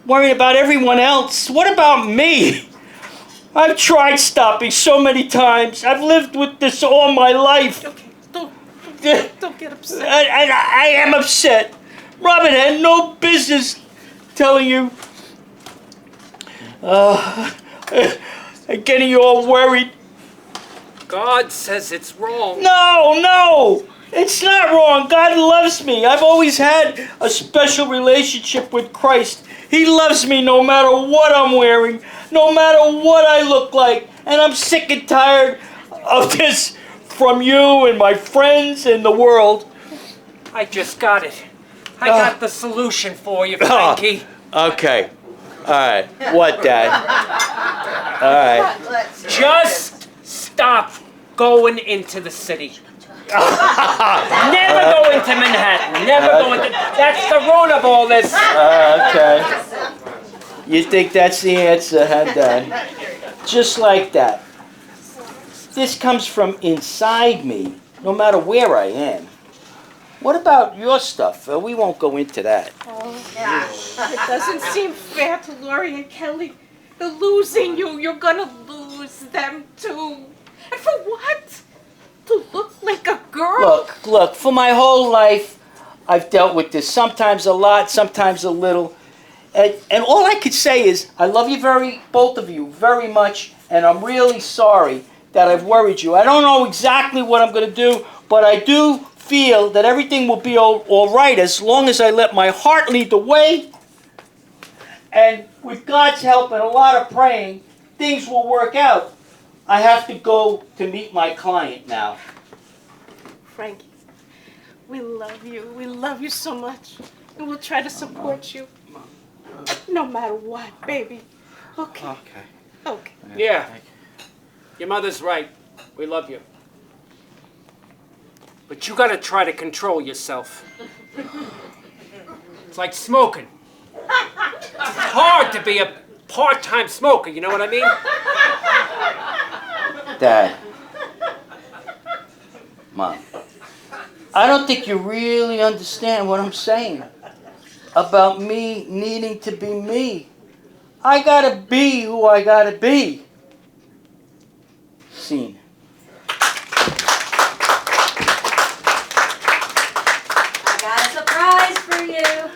Worrying about everyone else. What about me? I've tried stopping so many times. I've lived with this all my life. Okay, don't get upset. I am upset. Robin had no business telling you. Getting you all worried. God says it's wrong. No! It's not wrong. God loves me. I've always had a special relationship with Christ. He loves me no matter what I'm wearing, no matter what I look like. And I'm sick and tired of this from you and my friends and the world. I just got it. I got the solution for you, Frankie. Okay. All right. What, Dad? All right. Just stop going into the city. Never go into Manhattan. Never go into... That's the root of all this. Okay. You think that's the answer, huh, Dad? Just like that. This comes from inside me, no matter where I am. What about your stuff? We won't go into that. It doesn't seem fair to Lori and Kelly. They're losing you. You're gonna lose them too. And for what? To look like a girl? Look, for my whole life, I've dealt with this. Sometimes a lot, sometimes a little. And all I could say is, I love you both of you very much, and I'm really sorry that I've worried you. I don't know exactly what I'm going to do, but I do feel that everything will be all right as long as I let my heart lead the way. And with God's help and a lot of praying, things will work out. I have to go to meet my client now. Frankie, we love you. We love you so much. And we'll try to support you. No matter what, baby. Okay. Okay. Yeah. Your mother's right. We love you. But you gotta try to control yourself. It's like smoking. It's hard to be a part-time smoker, you know what I mean? Dad. Mom. I don't think you really understand what I'm saying about me needing to be me. I gotta be who I gotta be. Scene. I got a surprise for you.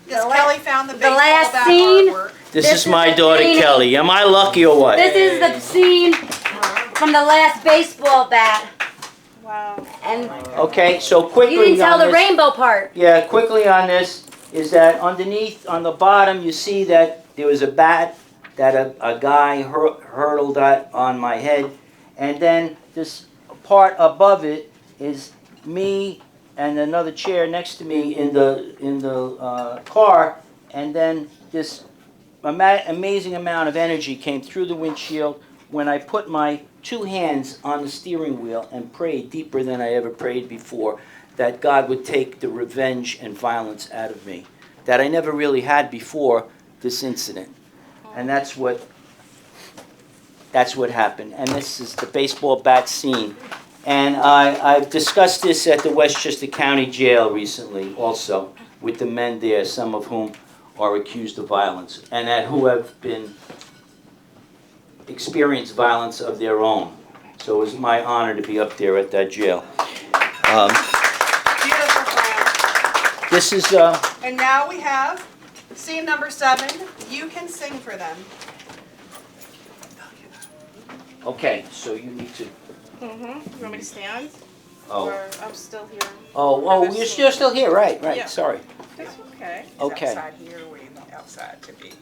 Yes, Kelly found the baseball last bat scene. artwork. This is my daughter Kelly. Am I lucky or what? This is the scene from the last baseball bat. Wow. And Okay, so quickly you didn't tell on the this- rainbow part. Yeah, quickly on this is that underneath, on the bottom, you see that there was a bat that a guy hurled at on my head, and then this part above it is me and another chair next to me in the car, and then this amazing amount of energy came through the windshield when I put my two hands on the steering wheel and prayed deeper than I ever prayed before, that God would take the revenge and violence out of me, that I never really had before this incident. And that's what happened. And this is the baseball bat scene. And I've discussed this at the Westchester County Jail recently also, with the men there, some of whom are accused of violence, and that who have been experienced violence of their own. So it was my honor to be up there at that jail. Beautiful, Fran. This is, And now we have scene number 7. You can sing for them. okay, so you need to, You want me to stand? oh, Or I'm still here? you're still here, right, Yeah. sorry. That's okay. Okay. Outside here where you want outside to be.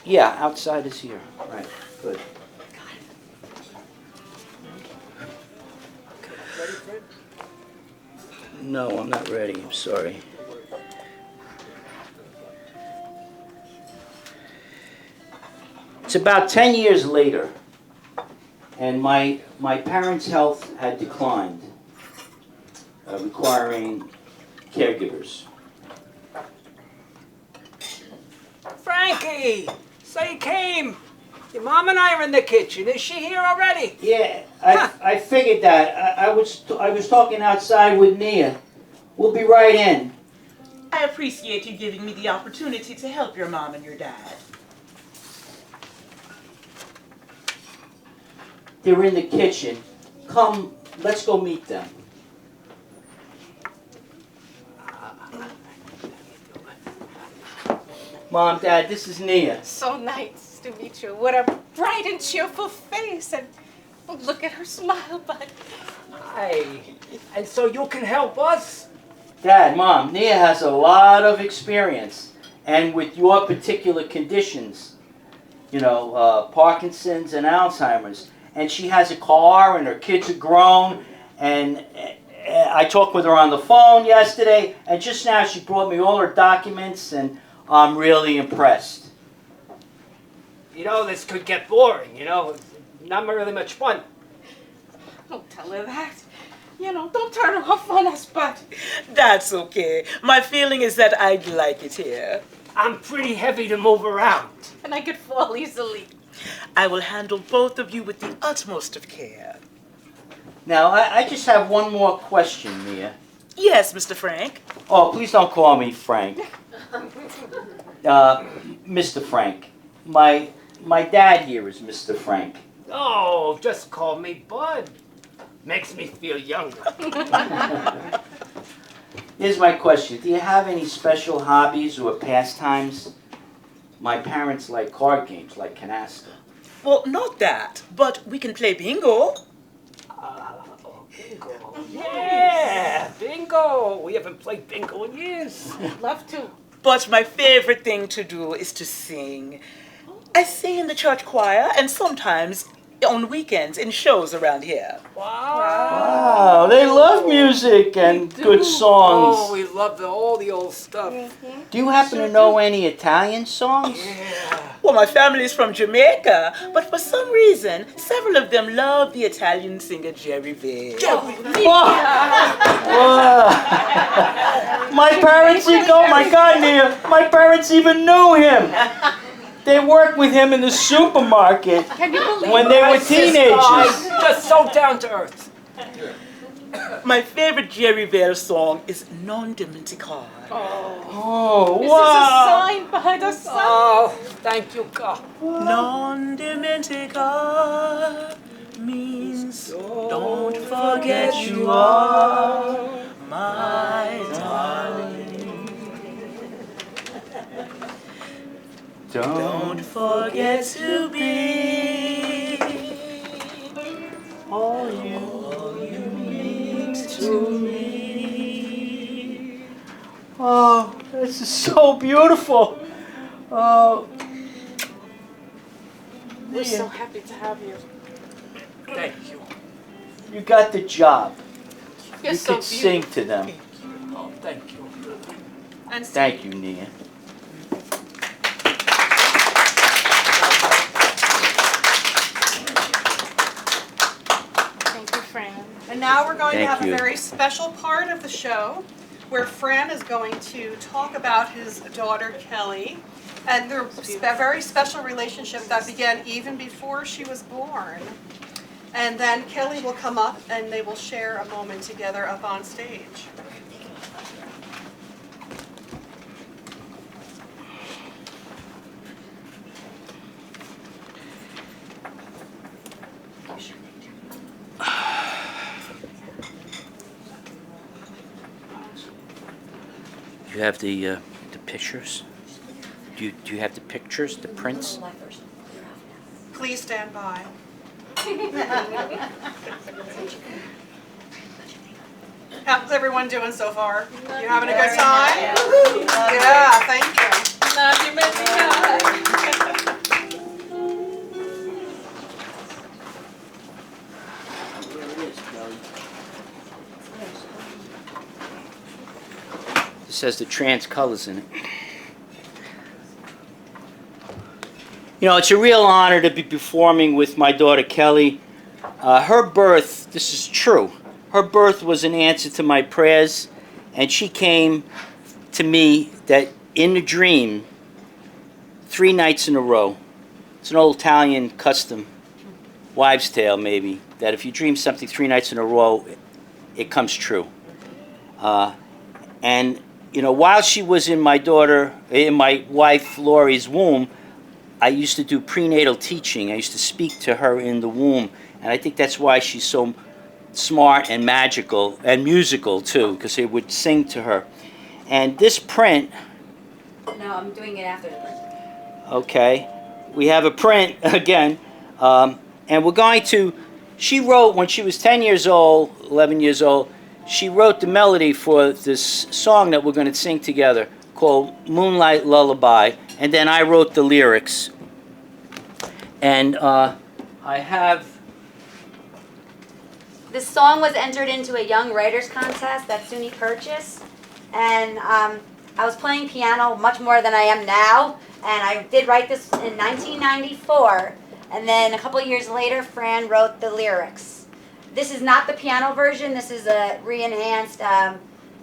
Yeah, outside is here, right, good. No, I'm not ready, I'm sorry. It's about 10 years later, and my parents' health had declined, requiring caregivers. Frankie! So you came. Your mom and I are in the kitchen. Is she here already? Yeah, I figured that. I was talking outside with Nia. We'll be right in. I appreciate you giving me the opportunity to help your mom and your dad. They're in the kitchen. Come, let's go meet them. Mom, Dad, this is Nia. So nice to meet you. What a bright and cheerful face. And Oh, look at her smile, Bud. Hey, and so you can help us? Dad, Mom, Nia has a lot of experience. And with your particular conditions, you know, Parkinson's and Alzheimer's. And she has a car and her kids are grown. And I talked with her on the phone yesterday. And just now she brought me all her documents and I'm really impressed. You know, this could get boring, you know. It's not really much fun. Don't tell her that. You know, don't turn her off on us, Bud. That's okay. My feeling is that I'd like it here. I'm pretty heavy to move around. And I could fall easily. I will handle both of you with the utmost of care. Now, I just have one more question, Nia. Yes, Mr. Frank? Oh, please don't call me Frank. Mr. Frank. My dad here is Mr. Frank. Oh, just call me Bud. Makes me feel younger. Here's my question. Do you have any special hobbies or pastimes? My parents like card games, like canasta. Well, not that, but we can play bingo. Bingo. Yeah, bingo. We haven't played bingo in years. Love to. But my favorite thing to do is to sing. I sing in the church choir and sometimes on weekends in shows around here. Wow, they love music and good songs. Oh, we love all the old stuff. Do you happen to know any Italian songs? Yeah. Well, my family is from Jamaica, but for some reason, several of them love the Italian singer Jerry Vale. My parents even, oh my God, Nia, my parents even knew him. They worked with him in the supermarket when they were teenagers. Just so down to earth. My favorite Jerry Vale song is Non Dimenticar. Oh, This wow. is a sign behind us. Oh, thank you, God. Non Dimenticar means don't forget you are my darling. Don't forget to be all you mean to me. Oh, this is so beautiful. Oh. We're so happy to have you. Thank you. You got the job. You're You so could sing to them. Oh, thank you. And Thank you, Nia. Thank you, Fran. And now we're going to Thank have you. a very special part of the show where Fran is going to talk about his daughter Kelly and their very special relationship that began even before she was born. And then Kelly will come up and they will share a moment together up on stage. You have the pictures? Do you have the pictures, the prints? Please stand by. How's everyone doing so far? You having a good time? Yeah, thank It says the trans colors in it. You know, it's a real honor to be performing with my daughter Kelly. Her birth, this is true, her birth was an answer to my prayers, and she came to me that in a dream 3 nights in a row. It's an old Italian custom, wives' tale maybe, that if you dream something 3 nights in a row, it comes true. And you know, while she was in my wife Lori's womb, I used to do prenatal teaching. I used to speak to her in the womb, and I think that's why she's so smart and magical and musical too, because they would sing to her. And this print, No, I'm doing it after the print. okay, we have a print again, and we're going to she wrote, when she was 10 years old, 11 years old, she wrote the melody for this song that we're going to sing together called Moonlight Lullaby, and then I wrote the lyrics. And I have... This song was entered into a Young Writers Contest that SUNY purchased, and I was playing piano much more than I am now, and I did write this in 1994, and then a couple years later, Fran wrote the lyrics. This is not the piano version, this is a re-enhanced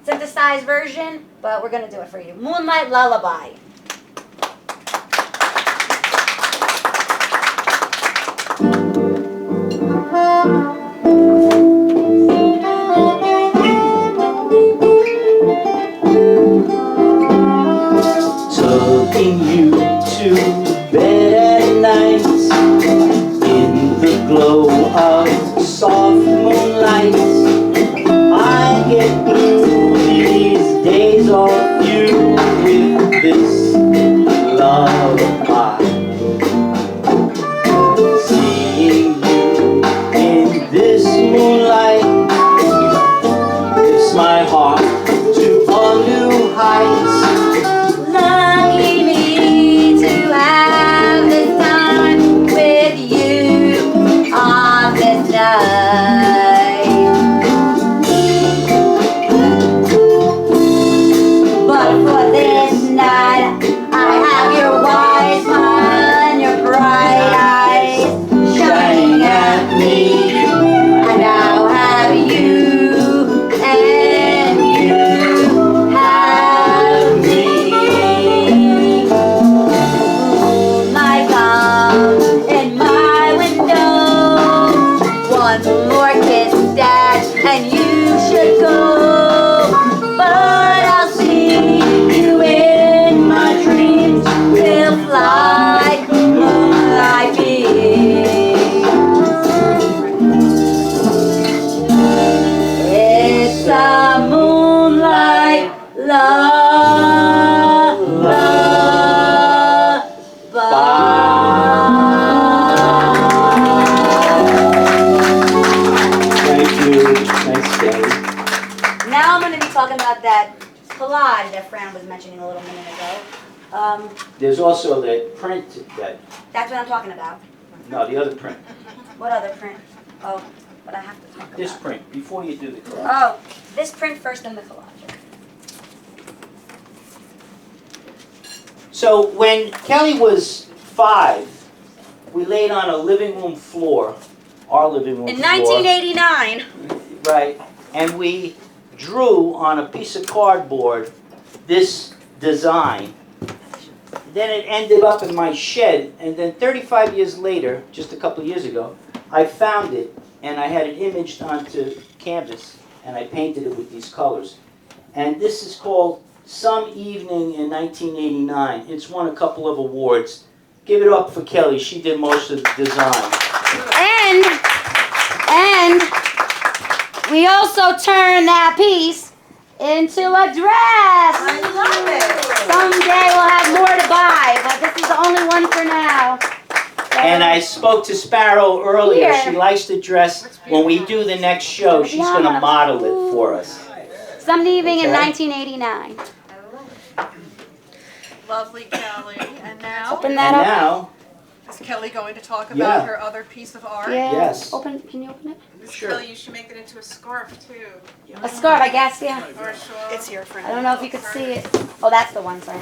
synthesized version, but we're going to do it for you. Moonlight Lullaby. Tucking you to bed at night in the glow of soft moonlight. I get through these days off you with this lullaby. Seeing you in this moonlight lifts my heart to a new heights. Lucky me to have this time with you on this night. But for this night, I have your white smile and your bright eyes shining at me. And I'll have you, and you have me. Moonlight come in my window. One more kiss, Dad, and you should go. But I'll see you in my dreams. We'll fly moonlight beams. It's a moonlight Thank you. Nice day. Now I'm going to be talking about that collage that Fran was mentioning a little minute ago. There's also that print that, That's what I'm talking about. no, the other print. What other print? Oh, but I have to talk about. This print, before you do the collage. Oh, this print first and the collage. So when Kelly was 5, we laid on a living room floor, our living room In floor. 1989. Right, and we drew on a piece of cardboard this design. Then it ended up in my shed, and then 35 years later, just a couple of years ago, I found it, and I had it imaged onto canvas, and I painted it with these colors. And this is called Some Evening in 1989. It's won a couple of awards. Give it up for Kelly, she did most of the design. And we also turned that piece into a dress. I love it. Someday we'll have more to buy, but this is the only one for now. And I spoke to Sparrow earlier. Here. She likes the dress. When we do the next show, she's going to model it for us. Some evening in Okay. 1989. Lovely Kelly. And now, Open And that up. now, is Kelly going to talk about Yeah. her other piece of art? Yeah. Yes. Open. Can you open it? Sure. Kelly, you should make it into a scarf too. A skirt, I guess. Yeah. Or a shawl. It's here, Fran. I don't know if you could see it. Oh, that's the one. Sorry.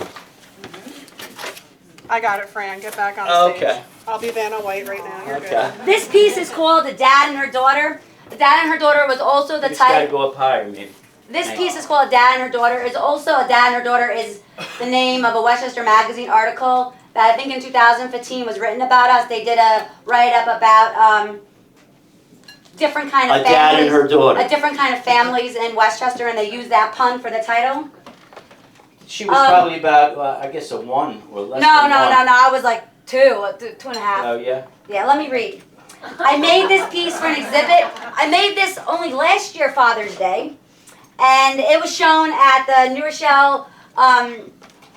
I got it, Fran. Get back on stage. Okay. I'll be Vanna White right now. You're Okay. good. This piece is called The Dad and Her Daughter. The Dad and Her Daughter was also the Just got to title. go up higher, maybe. This piece is called A Dad and Her Daughter. It's also A Dad and Her Daughter is the name of a Westchester Magazine article that I think in 2015 was written about us. They did a write-up about different kind of A families. dad and her daughter. A different kind of families in Westchester, and they used that pun for the title. She was probably about, I guess, a 1 or less No, than no, 1. no, no. I was like 2, 2.5. Oh, yeah? Yeah, let me read. I made this piece for an exhibit. I made this only last year, Father's Day, and it was shown at the New Rochelle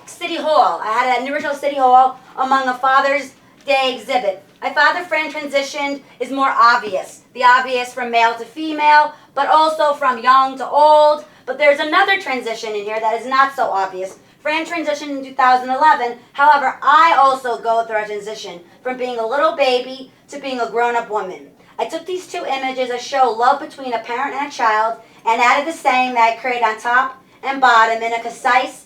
City Hall. I had it at New Rochelle City Hall among a Father's Day exhibit. My father Fran transitioned is more obvious. The obvious from male to female, but also from young to old. But there's another transition in here that is not so obvious. Fran transitioned in 2011. However, I also go through a transition from being a little baby to being a grown-up woman. I took these two images that show love between a parent and a child and added the saying that I created on top and bottom in a concise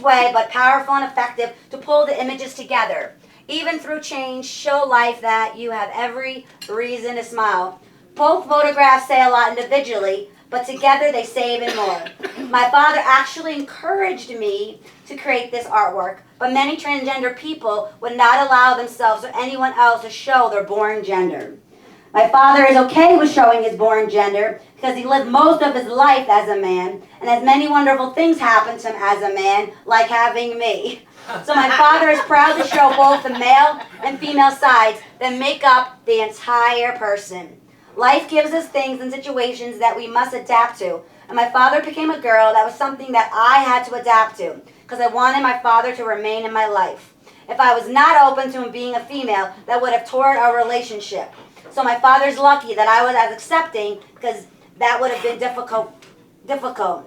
way, but powerful and effective to pull the images together. Even through change, show life that you have every reason to smile. Both photographs say a lot individually, but together they say even more. My father actually encouraged me to create this artwork, but many transgender people would not allow themselves or anyone else to show their born gender. My father is okay with showing his born gender because he lived most of his life as a man and has many wonderful things happen to him as a man, like having me. So my father is proud to show both the male and female sides that make up the entire person. Life gives us things and situations that we must adapt to. And my father became a girl. That was something that I had to adapt to because I wanted my father to remain in my life. If I was not open to him being a female, that would have torn our relationship. So my father's lucky that I was as accepting because that would have been difficult.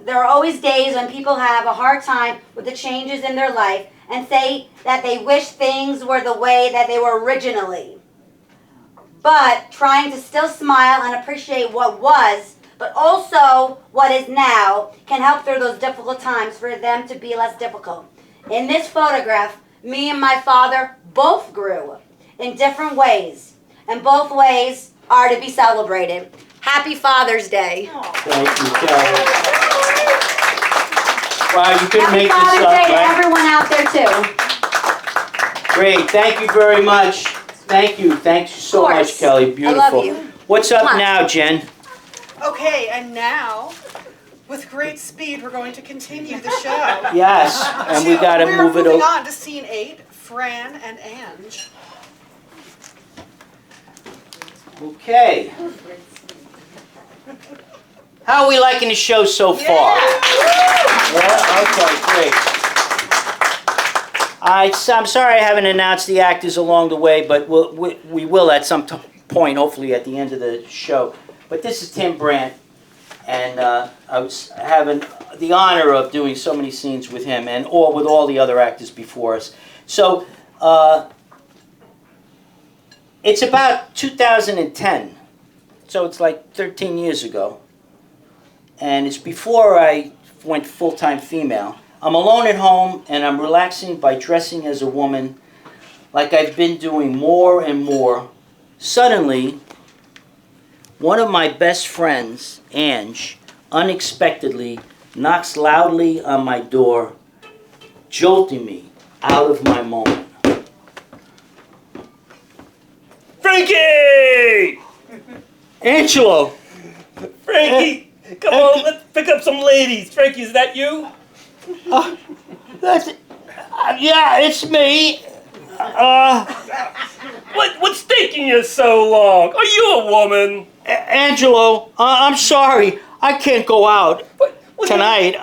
There are always days when people have a hard time with the changes in their life and say that they wish things were the way that they were originally. But trying to still smile and appreciate what was, but also what is now, can help through those difficult times for them to be less difficult. In this photograph, me and my father both grew in different ways. And both ways are to be celebrated. Happy Father's Day. Thank you, Kelly. Wow, you couldn't Happy make this Father's up, Day to right? everyone out there too. Great, thank you very much. Thank you so course. much, Kelly. Beautiful. I love you. What's up Mwah. now, Jen? Okay, and now, with great speed, we're going to continue the show. Yes, and we gotta We're move it moving over. on to scene 8, Fran and Ange. Okay. How are we liking the show so far? Yeah? Okay, great. I'm sorry I haven't announced the actors along the way, but we will at some point, hopefully at the end of the show. But this is Tim Brandt, and I was having the honor of doing so many scenes with him and with all the other actors before us. So, it's about 2010, so it's like 13 years ago. And it's before I went full-time female. I'm alone at home and I'm relaxing by dressing as a woman like I've been doing more and more. Suddenly, one of my best friends, Ange, unexpectedly knocks loudly on my door, jolting me out of my moment. Frankie! Angelo! Frankie! Come on, let's pick up some ladies. Frankie, is that you? Yeah, it's me. What's taking you so long? Are you a woman? Angelo, I'm sorry. I can't go out tonight.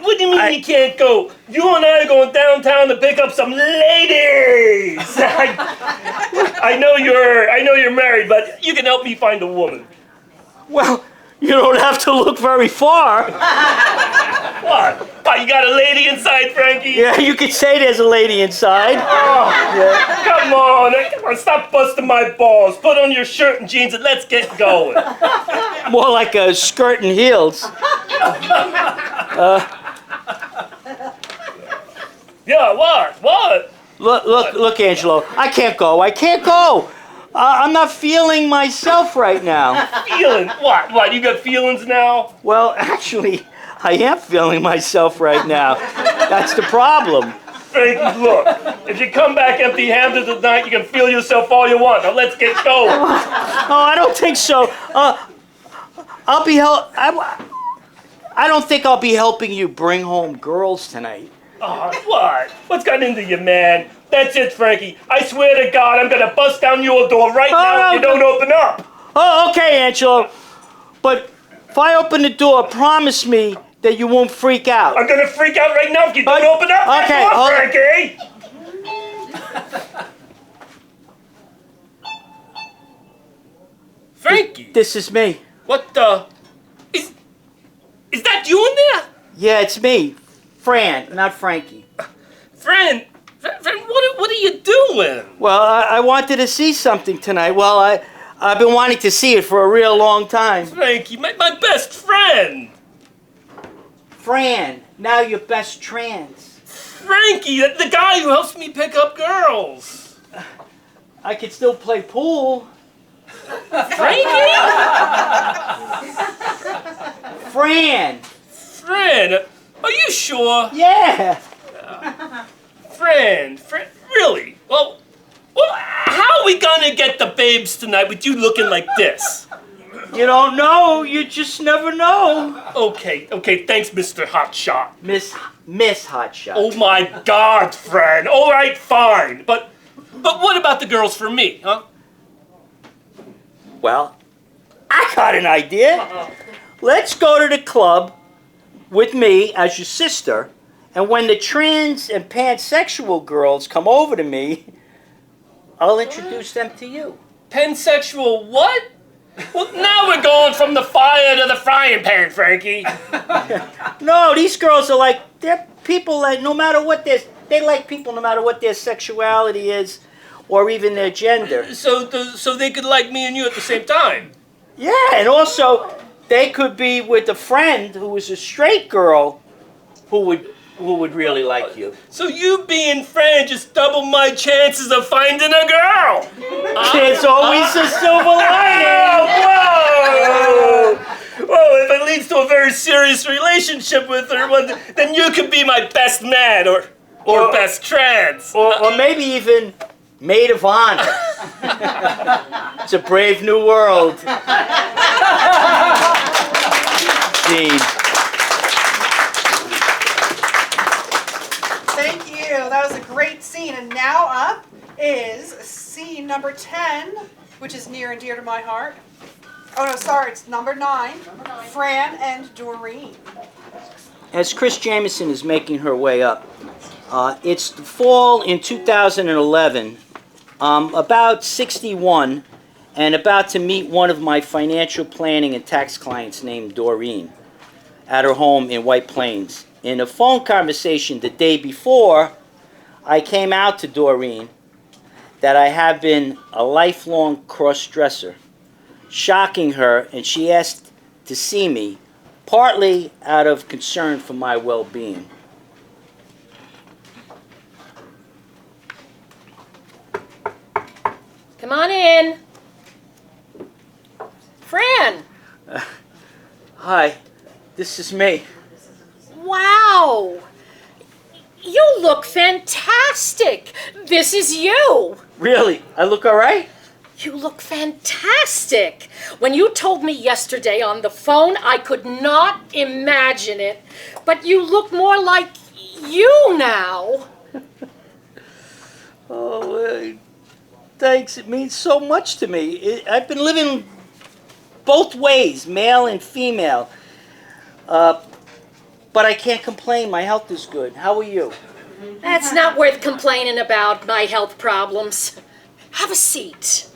What do you mean you can't go? You and I are going downtown to pick up some ladies. I know you're married, but you can help me find a woman. Well, you don't have to look very far. What? You got a lady inside, Frankie? Yeah, you could say there's a lady inside. Oh, yeah. Come on, stop busting my balls. Put on your shirt and jeans and let's get going. More like a skirt and heels. Yeah, what? Look, Angelo, I can't go. I'm not feeling myself right now. Feeling? What? You got feelings now? Well, actually, I am feeling myself right now. That's the problem. Frankie, look, if you come back empty-handed tonight, you can feel yourself all you want. Now let's get going. Oh, I don't think so. I don't think I'll be helping you bring home girls tonight. Oh, what? What's got into you, man? That's it, Frankie. I swear to God, I'm gonna bust down your door right now if you don't open up. Oh, okay, Angelo. But if I open the door, promise me that you won't freak out. I'm gonna freak out right now if you don't open up. Okay, Frankie. Frankie? This is me. What the? Is that you in there? Yeah, it's me. Fran, not Frankie. Fran, what are you doing? Well, I wanted to see something tonight. Well, I've been wanting to see it for a real long time. Frankie, my best friend. Fran, now your best trans. Frankie, the guy who helps me pick up girls. I could still play pool. Frankie? Fran! Fran, are you sure? Yeah! Fran, really? Well, how are we gonna get the babes tonight with you looking like this? You don't know, you just never know. Okay, thanks, Mr. Hotshot. Miss Hotshot. Oh my God, Fran. All right, fine. But what about the girls for me, huh? Well, I got an idea. Let's go to the club with me as your sister, and when the trans and pansexual girls come over to me, I'll introduce them to you. Pansexual what? Well, now we're going from the fire to the frying pan, Frankie. No, these girls are like, they're people that no matter what they like people no matter what their sexuality is or even their gender. So they could like me and you at the same time? Yeah, and also they could be with a friend who is a straight girl who would really like you. So you being Fran just doubled my chances of finding a girl. There's always a silver lining. Whoa! Well, if it leads to a very serious relationship with her, well, then you could be my best man or best trans. Or maybe even maid of honor. It's a brave new world. Scene. Thank you. That was a great scene. And now up is scene number 10, which is near and dear to my heart. Oh no, sorry, it's number 9. Fran and Doreen. As Chris Jameson is making her way up, it's the fall in 2011, about 61, and about to meet one of my financial planning and tax clients named Doreen at her home in White Plains. In a phone conversation the day before, I came out to Doreen that I have been a lifelong cross-dresser, shocking her, and she asked to see me, partly out of concern for my well-being. Come on in. Fran. Hi, this is me. Wow. You look fantastic. This is you. Really? I look all right? You look fantastic. When you told me yesterday on the phone, I could not imagine it. But you look more like you now. Oh, thanks. It means so much to me. I've been living both ways, male and female. But I can't complain. My health is good. How are you? That's not worth complaining about, my health problems. Have a seat.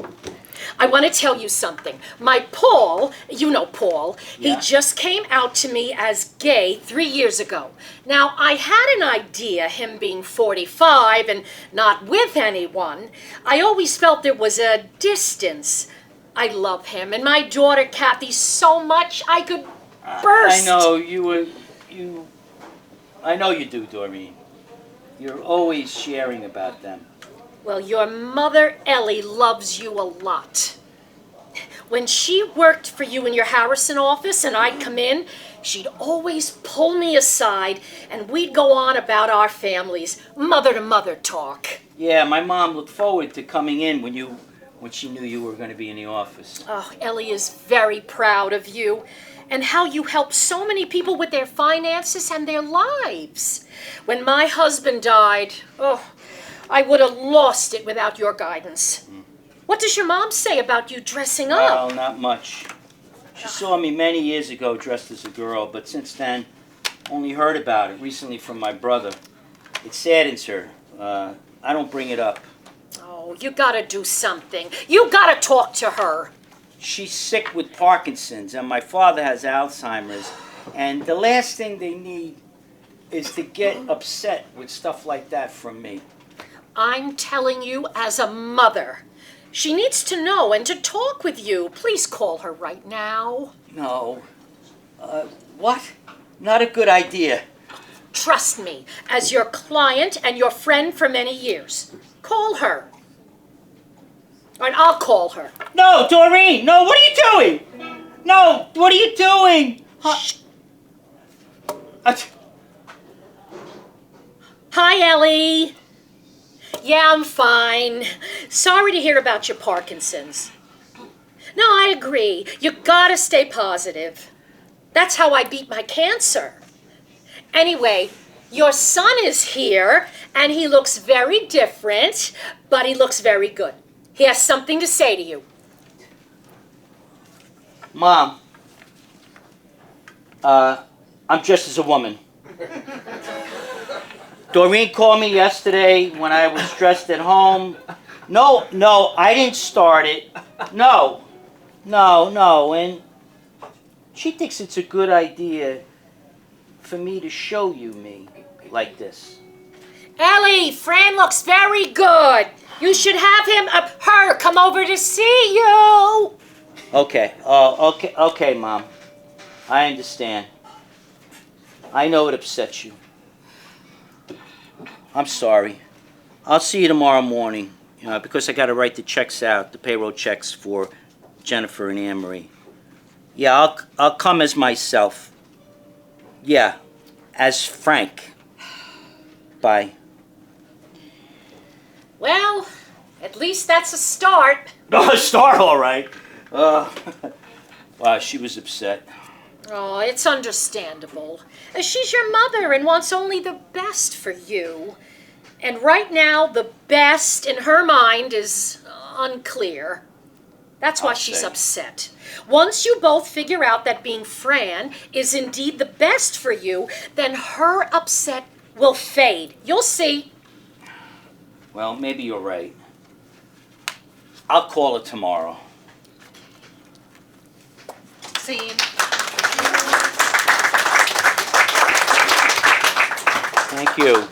I want to tell you something. My Paul, you know Paul, Yeah. he just came out to me as gay 3 years ago. Now, I had an idea, him being 45 and not with anyone. I always felt there was a distance. I love him and my daughter Kathy so much I could burst. I know I know you do, Doreen. You're always sharing about them. Well, your mother, Ellie, loves you a lot. When she worked for you in your Harrison office and I'd come in, she'd always pull me aside and we'd go on about our families, mother-to-mother talk. Yeah, my mom looked forward to coming in when she knew you were going to be in the office. Oh, Ellie is very proud of you and how you help so many people with their finances and their lives. When my husband died, I would have lost it without your guidance. What does your mom say about you dressing up? Well, not much. She saw me many years ago dressed as a girl, but since then, only heard about it recently from my brother. It saddens her. I don't bring it up. Oh, you gotta do something. You gotta talk to her. she's sick with Parkinson's, and my father has Alzheimer's. And the last thing they need is to get upset with stuff like that from me. I'm telling you as a mother. She needs to know and to talk with you. Please call her right now. No. What? Not a good idea. Trust me, as your client and your friend for many years. Call her. And I'll call her. No, Doreen! No, what are you doing? No, what are you doing? Shh. Hi, Ellie. Yeah, I'm fine. Sorry to hear about your Parkinson's. No, I agree. You gotta stay positive. That's how I beat my cancer. Anyway, your son is here, and he looks very different, but he looks very good. He has something to say to you. Mom, I'm just as a woman. Doreen called me yesterday when I was stressed at home. No, I didn't start it. No. And she thinks it's a good idea for me to show you me like this. Ellie, Fran looks very good. You should have her come over to see you. Okay, okay, Mom. I understand. I know it upsets you. I'm sorry. I'll see you tomorrow morning, because I got to write the checks out, the payroll checks for Jennifer and Anne-Marie. Yeah, I'll come as myself. Yeah, as Frank. Bye. Well, at least that's a start. No, a start, all right. Wow, she was upset. Oh, it's understandable. She's your mother and wants only the best for you. And right now, the best in her mind is unclear. That's why she's upset. Once you both figure out that being Fran is indeed the best for you, then her upset will fade. You'll see. Well, maybe you're right. I'll call her tomorrow. Scene.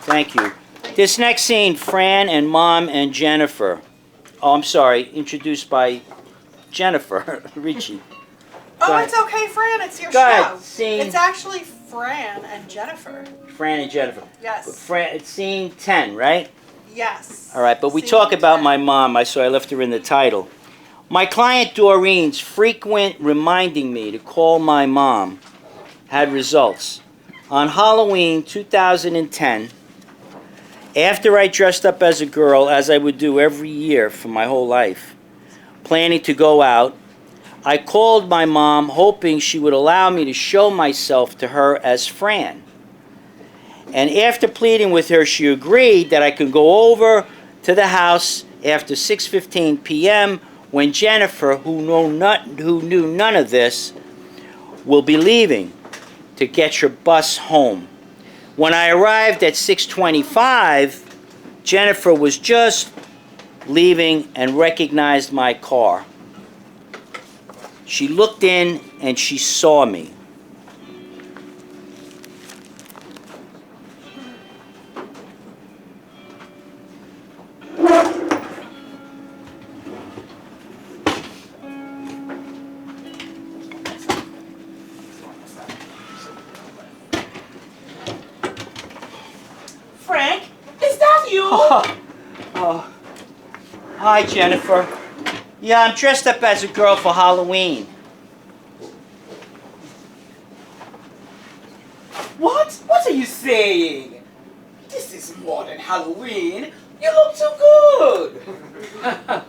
Thank you. This next scene, Fran and Mom and Jennifer. Oh, I'm sorry, introduced by Jennifer Ricci. Oh, it's okay, Fran, it's your Go show. ahead, scene. It's actually Fran and Jennifer. Fran and Jennifer. Yes. It's scene 10, right? Yes. All right, but we Scene talk about 10. my mom, so I left her in the title. My client Doreen's frequent reminding me to call my mom had results. On Halloween 2010, after I dressed up as a girl, as I would do every year for my whole life, planning to go out, I called my mom hoping she would allow me to show myself to her as Fran. And after pleading with her, she agreed that I could go over to the house after 6:15 p.m. when Jennifer, who knew none of this, will be leaving to get your bus home. When I arrived at 6:25, Jennifer was just leaving and recognized my car. She looked in and she saw me. Frank, is that you? Oh. Hi, Jennifer. Yeah, I'm dressed up as a girl for Halloween. What? What are you saying? This is more than Halloween. You look too good.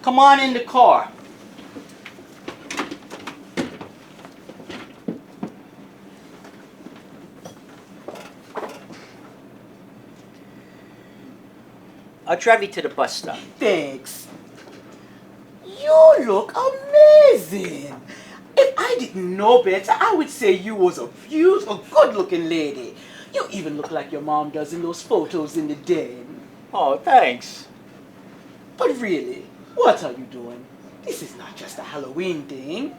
Come on in the car. I'll drive you to the bus stop. Thanks. You look amazing. If I didn't know better, I would say you was a beautiful, good-looking lady. You even look like your mom does in those photos in the den. Oh, thanks. But really, what are you doing? This is not just a Halloween thing.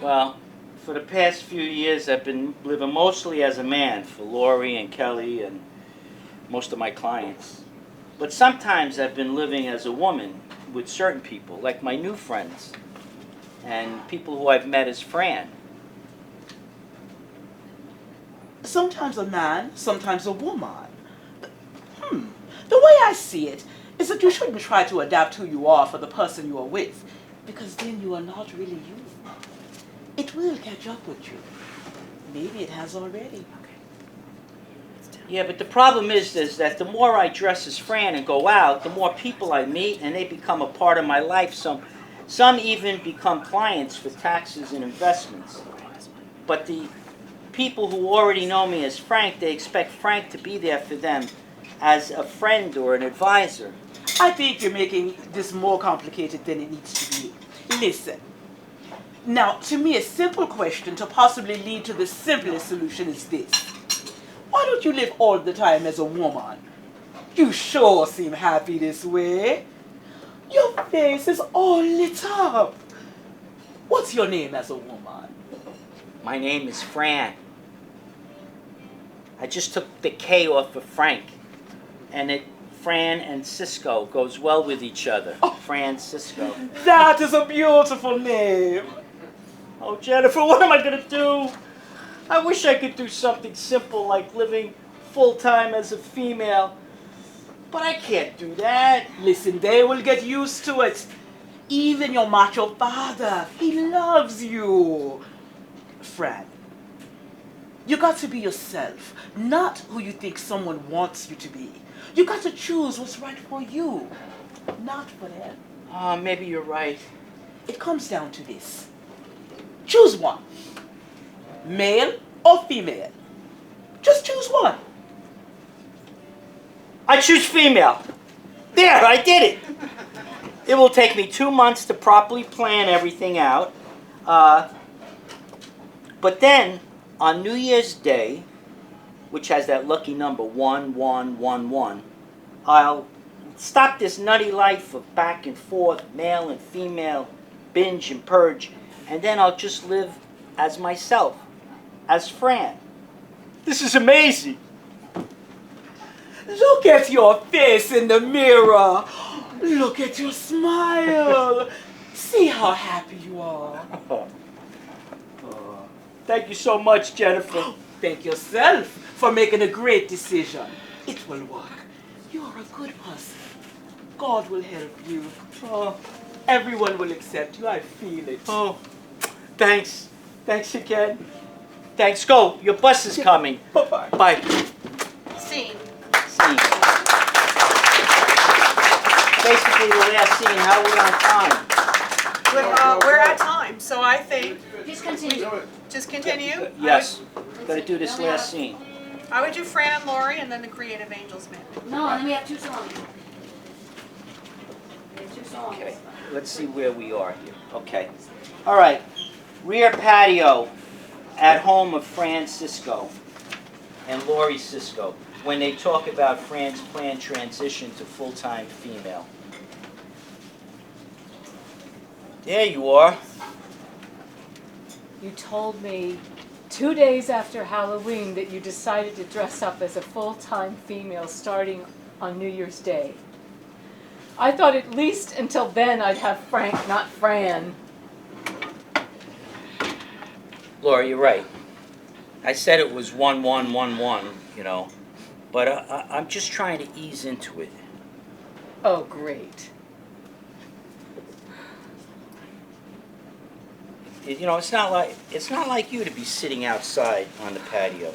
Well, for the past few years, I've been living mostly as a man for Lori and Kelly and most of my clients. But sometimes I've been living as a woman with certain people, like my new friends and people who I've met as Fran. Sometimes a man, sometimes a woman. The way I see it is that you shouldn't try to adapt who you are for the person you are with, because then you are not really you. It will catch up with you. Maybe it has already. Yeah, but the problem is that the more I dress as Fran and go out, the more people I meet, and they become a part of my life. Some even become clients for taxes and investments. But the people who already know me as Frank, they expect Frank to be there for them as a friend or an advisor. I think you're making this more complicated than it needs to be. Listen. Now, to me, a simple question to possibly lead to the simplest solution is this. Why don't you live all the time as a woman? You sure seem happy this way. Your face is all lit up. What's your name as a woman? My name is Fran. I just took the K off of Frank. And Fran and Cisco goes well with each other. Oh. Fran Cisco. That is a beautiful name. Oh, Jennifer, what am I going to do? I wish I could do something simple like living full-time as a female. But I can't do that. Listen, they will get used to it. Even your macho father, he loves you. Fran, you got to be yourself, not who you think someone wants you to be. You got to choose what's right for you, not for them. Maybe you're right. It comes down to this. Choose one. Male or female. Just choose one. I choose female. There, I did it. It will take me 2 months to properly plan everything out. But then, on New Year's Day, which has that lucky number 1111, I'll stop this nutty life of back and forth, male and female, binge and purge, and then I'll just live as myself, as Fran. This is amazing. Look at your face in the mirror. Look at your smile. See how happy you are. Thank you so much, Jennifer. Thank yourself for making a great decision. It will work. You are a good person. God will help you. Oh, everyone will accept you. I feel it. Oh, thanks. Thanks again. Thanks. Go. Your bus is coming. Bye-bye. Bye. Scene. Scene. Basically, the last scene. How are we on time? We're at time, so I think Just continue. just continue. Yes. Got to do this last scene. I would do Fran and Lori and then the Creative Angels man. No, and then we have 2 songs. We have 2 songs. Okay. Let's see where we are here. Okay. All right. Rear patio at home of Fran Cisco and Lori Cisco when they talk about Fran's planned transition to full-time female. There you are. You told me 2 days after Halloween that you decided to dress up as a full-time female starting on New Year's Day. I thought at least until then I'd have Frank, not Fran. Laura, you're right. I said it was 1111, you know, but I'm just trying to ease into it. Oh, great. You know, it's not like you to be sitting outside on the patio.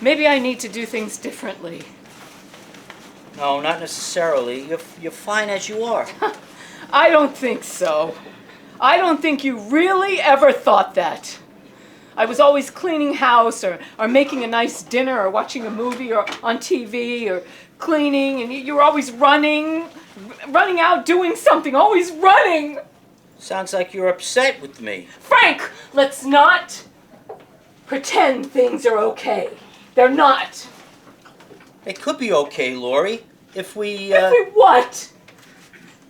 Maybe I need to do things differently. No, not necessarily. You're fine as you are. I don't think so. I don't think you really ever thought that. I was always cleaning house or making a nice dinner or watching a movie or on TV or cleaning, and you were always running out doing something, always running. Sounds like you're upset with me. Frank, let's not pretend things are okay. They're not. It could be okay, Lori, if we... If we what?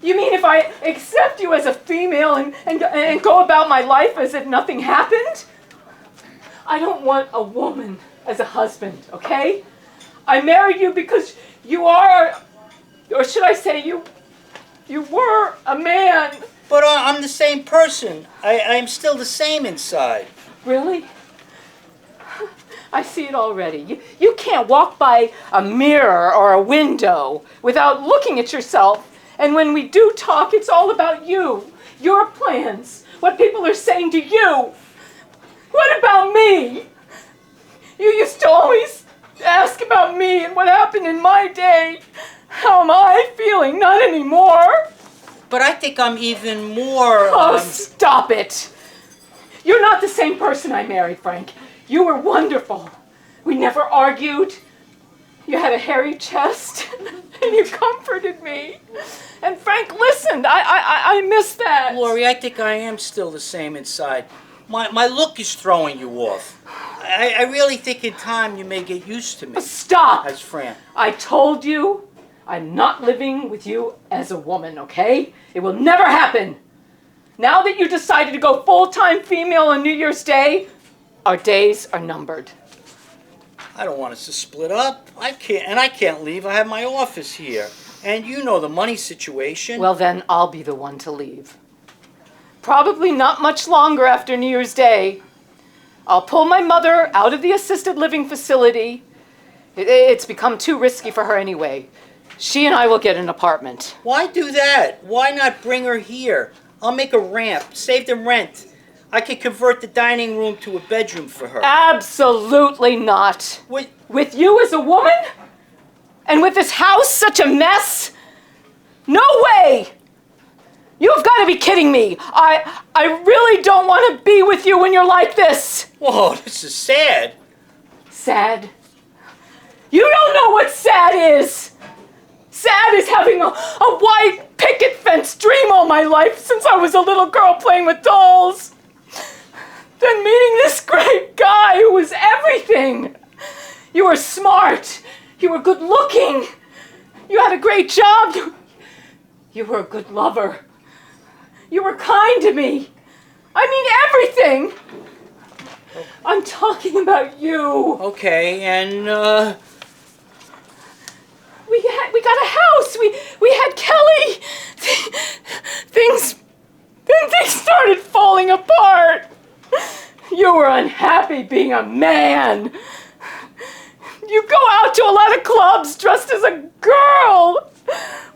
You mean if I accept you as a female and go about my life as if nothing happened? I don't want a woman as a husband, okay? I married you because you are, or should I say you were a man. But I'm the same person. I'm still the same inside. Really? I see it already. You can't walk by a mirror or a window without looking at yourself. And when we do talk, it's all about you, your plans, what people are saying to you. What about me? You used to always ask about me and what happened in my day. How am I feeling? Not anymore. But I think I'm even more... Oh, stop it. You're not the same person I married, Frank. You were wonderful. We never argued. You had a hairy chest, and you comforted me. And Frank listened. I miss that. Lori, I think I am still the same inside. My look is throwing you off. I really think in time you may get used to me. Stop! As Fran. I told you I'm not living with you as a woman, okay? It will never happen. Now that you decided to go full-time female on New Year's Day, our days are numbered. I don't want us to split up. I can't leave. I have my office here. And you know the money situation. Well, then I'll be the one to leave. Probably not much longer after New Year's Day. I'll pull my mother out of the assisted living facility. It's become too risky for her anyway. She and I will get an apartment. Why do that? Why not bring her here? I'll make a ramp, save them rent. I could convert the dining room to a bedroom for her. Absolutely not. With you as a woman? And with this house such a mess? No way! You've got to be kidding me. I really don't want to be with you when you're like this. Whoa, this is sad. Sad? You don't know what sad is. Sad is having a white picket fence dream all my life since I was a little girl playing with dolls. Then meeting this great guy who was everything. You were smart. You were good looking. You had a great job. You were a good lover. You were kind to me. I mean everything. I'm talking about you. Okay, and we got a house. We had Kelly. Things started falling apart. You were unhappy being a man. You go out to a lot of clubs dressed as a girl.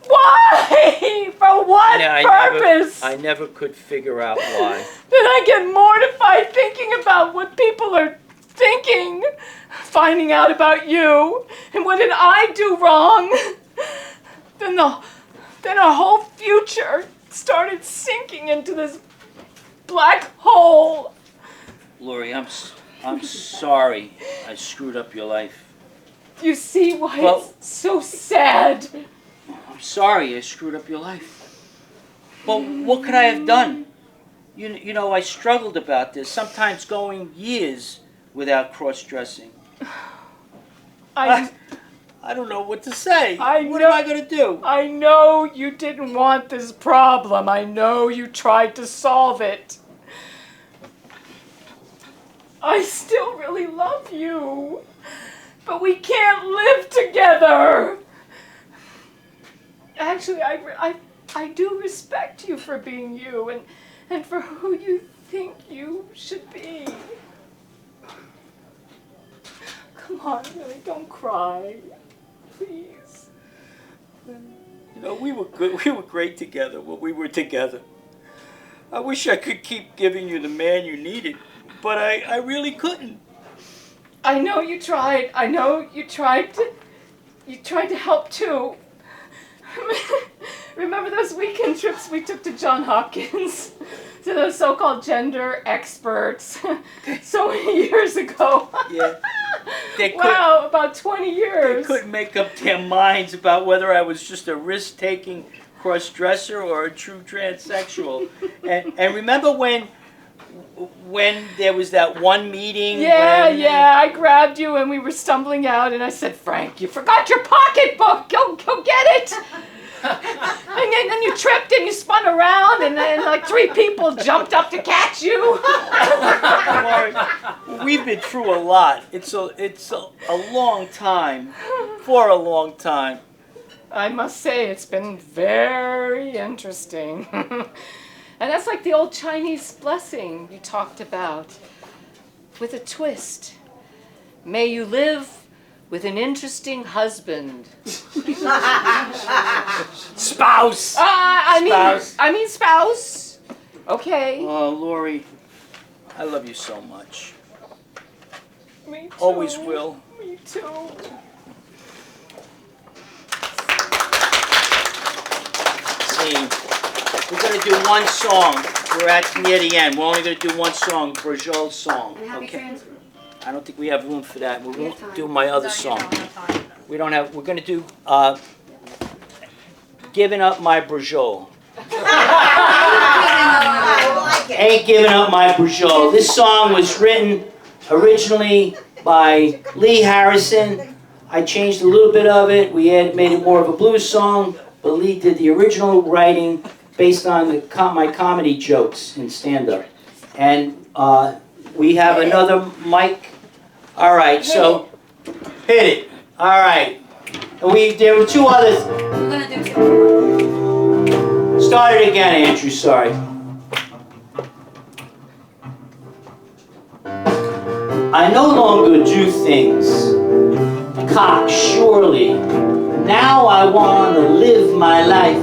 Why? For what purpose? I never could figure out why. Then I get mortified thinking about what people are thinking, finding out about you, and what did I do wrong? Then our whole future started sinking into this black hole. Lori, I'm sorry I screwed up your life. You see why it's so sad? I'm sorry I screwed up your life. Well, what could I have done? You know, I struggled about this, sometimes going years without cross-dressing. I don't know what to say. What am I going to do? I know you didn't want this problem. I know you tried to solve it. I still really love you, but we can't live together. Actually, I do respect you for being you and for who you think you should be. Come on, really, don't cry. Please. You know, we were good. We were great together when we were together. I wish I could keep giving you the man you needed, but I really couldn't. I know you tried. I know you tried to help too. Remember those weekend trips we took to Johns Hopkins? To those so-called gender experts so many years ago. Yeah. Wow, about 20 years. They couldn't make up their minds about whether I was just a risk-taking cross-dresser or a true transsexual. and remember when there was that one meeting? Yeah, I grabbed you and we were stumbling out and I said, Frank, you forgot your pocketbook. Go get it. And then you tripped and you spun around and then like 3 people jumped up to catch you. Lori, we've been through a lot. It's a long time. For a long time. I must say it's been very interesting. And that's like the old Chinese blessing you talked about, with a twist. May you live with an interesting husband. Spouse. I mean spouse. Okay. Oh, Lori, I love you so much. Me too. Always will. Me too. See, we're gonna do one song. We're at near the end. We're only gonna do one song, Brajol's song. Okay. I don't think we have room for that. We won't do my other song. We don't have. We're gonna do "Giving Up My Brajol." Ain't giving up my Brajol. This song was written originally by Lee Harrison. I changed a little bit of it. We made it more of a blues song, but Lee did the original writing based on my comedy jokes in stand-up. And we have another mic. All right, so hit it. All right. And there were 2 others. Start it again, Andrew. Sorry. I no longer do things cocksurely. Now I want to live my life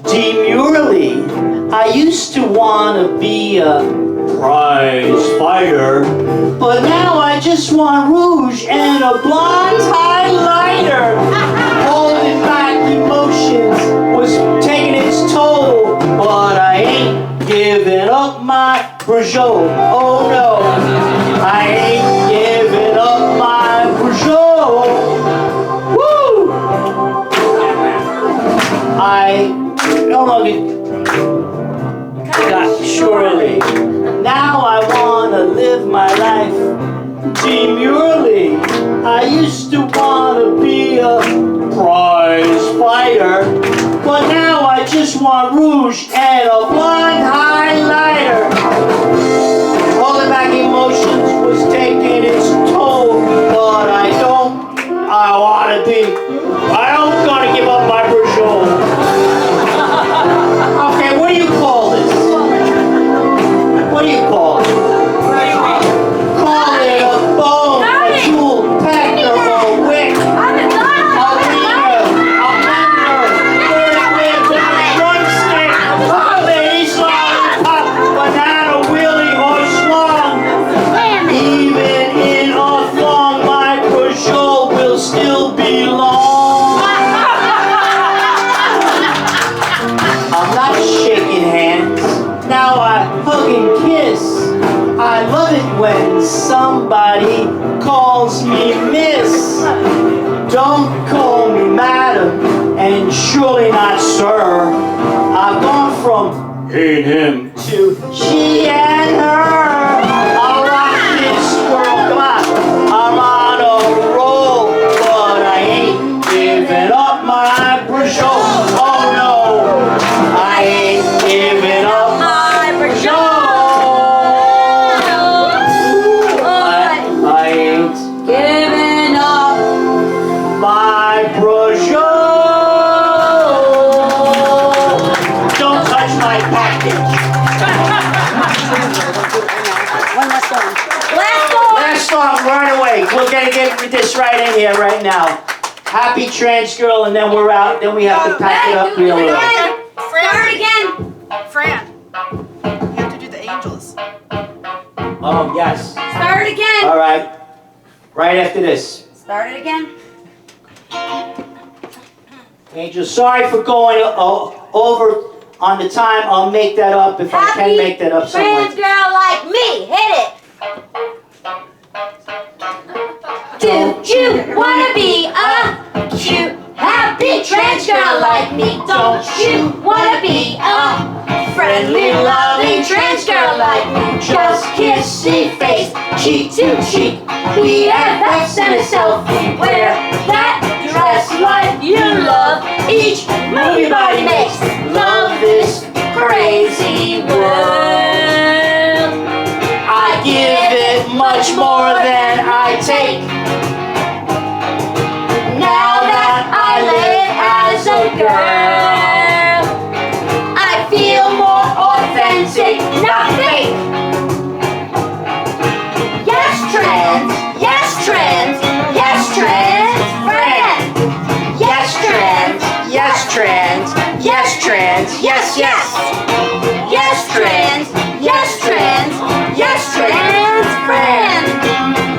demurely. I used to want to be a prize fighter, but now I just want rouge and a blonde highlighter. Holding back emotions was taking its toll, but I ain't giving up my Brajol. Oh no, I ain't giving up my Brajol. Woo! I no longer got surely. Now I wanna live my life demurely. I used to wanna be a prize fighter, but now I just want rouge and a blonde highlighter. Holding back emotions was taking its toll, but I wanna be. I don't gonna give up my Brajol. Okay, what do you call this? What do you call it? Call it a bone, a jewel, pecker, a wick, a wiener, a member, bird whip, drumstick, a lady's lollipop, banana wheelie, horse long. Even in a thong, my Brajol will still be long. I'm not shaking hands. Now I hug and kiss. I love it when somebody calls me miss. Don't call me madam, and surely not sir. I've gone from he and him to she and her. I'll rock this world, come on. I'm on a roll, but I ain't giving up my Brajol. Oh no, I ain't giving up my Brajol. I ain't giving up my Brajol. Don't touch my package. One last song. Last song, run away. We're gonna get this right in here right now. Happy Trans Girl, and then we're out. Then we have to pack it up real early. Start again. Fran, you have to do the angels. Oh, yes. Start again. All right. Right after this. Start it again. Angel, sorry for going over on the time. I'll make that up if I can make that up somewhere. Trans girl like me. Hit it. Do you wanna be a cute, happy trans girl like me? Don't you wanna be a friendly, loving trans girl like me? Just kissy face, cheek to cheek. BFFs and a selfie. Wear that dress like you love. each move your body makes. Love this crazy world. I give it much more than I take. Now that I live as a girl, I feel more authentic, not fake. Yes, trans, yes, trans, yes, trans, Fran. Yes, trans, Yes, trans. Yes, trans. Yes, yes. yes, trans, yes, trans, yes, trans, Fran.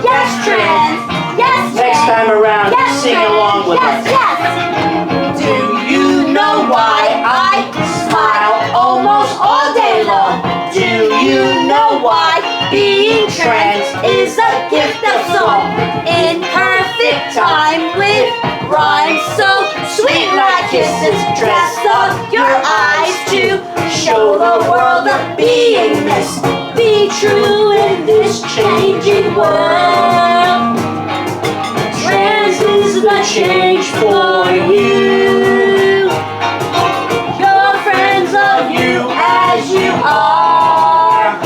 Yes, trans, yes, trans. Next time around, Yes, sing trans, along with yes, us. yes. Do you know why I smile almost all day long? Do you know why being trans is a gift of song? In perfect time with rhymes so sweet like kisses. Dress up your eyes to show the world a beingness. Be true in this changing world. Trans is the change for you. Your friends love you as you are.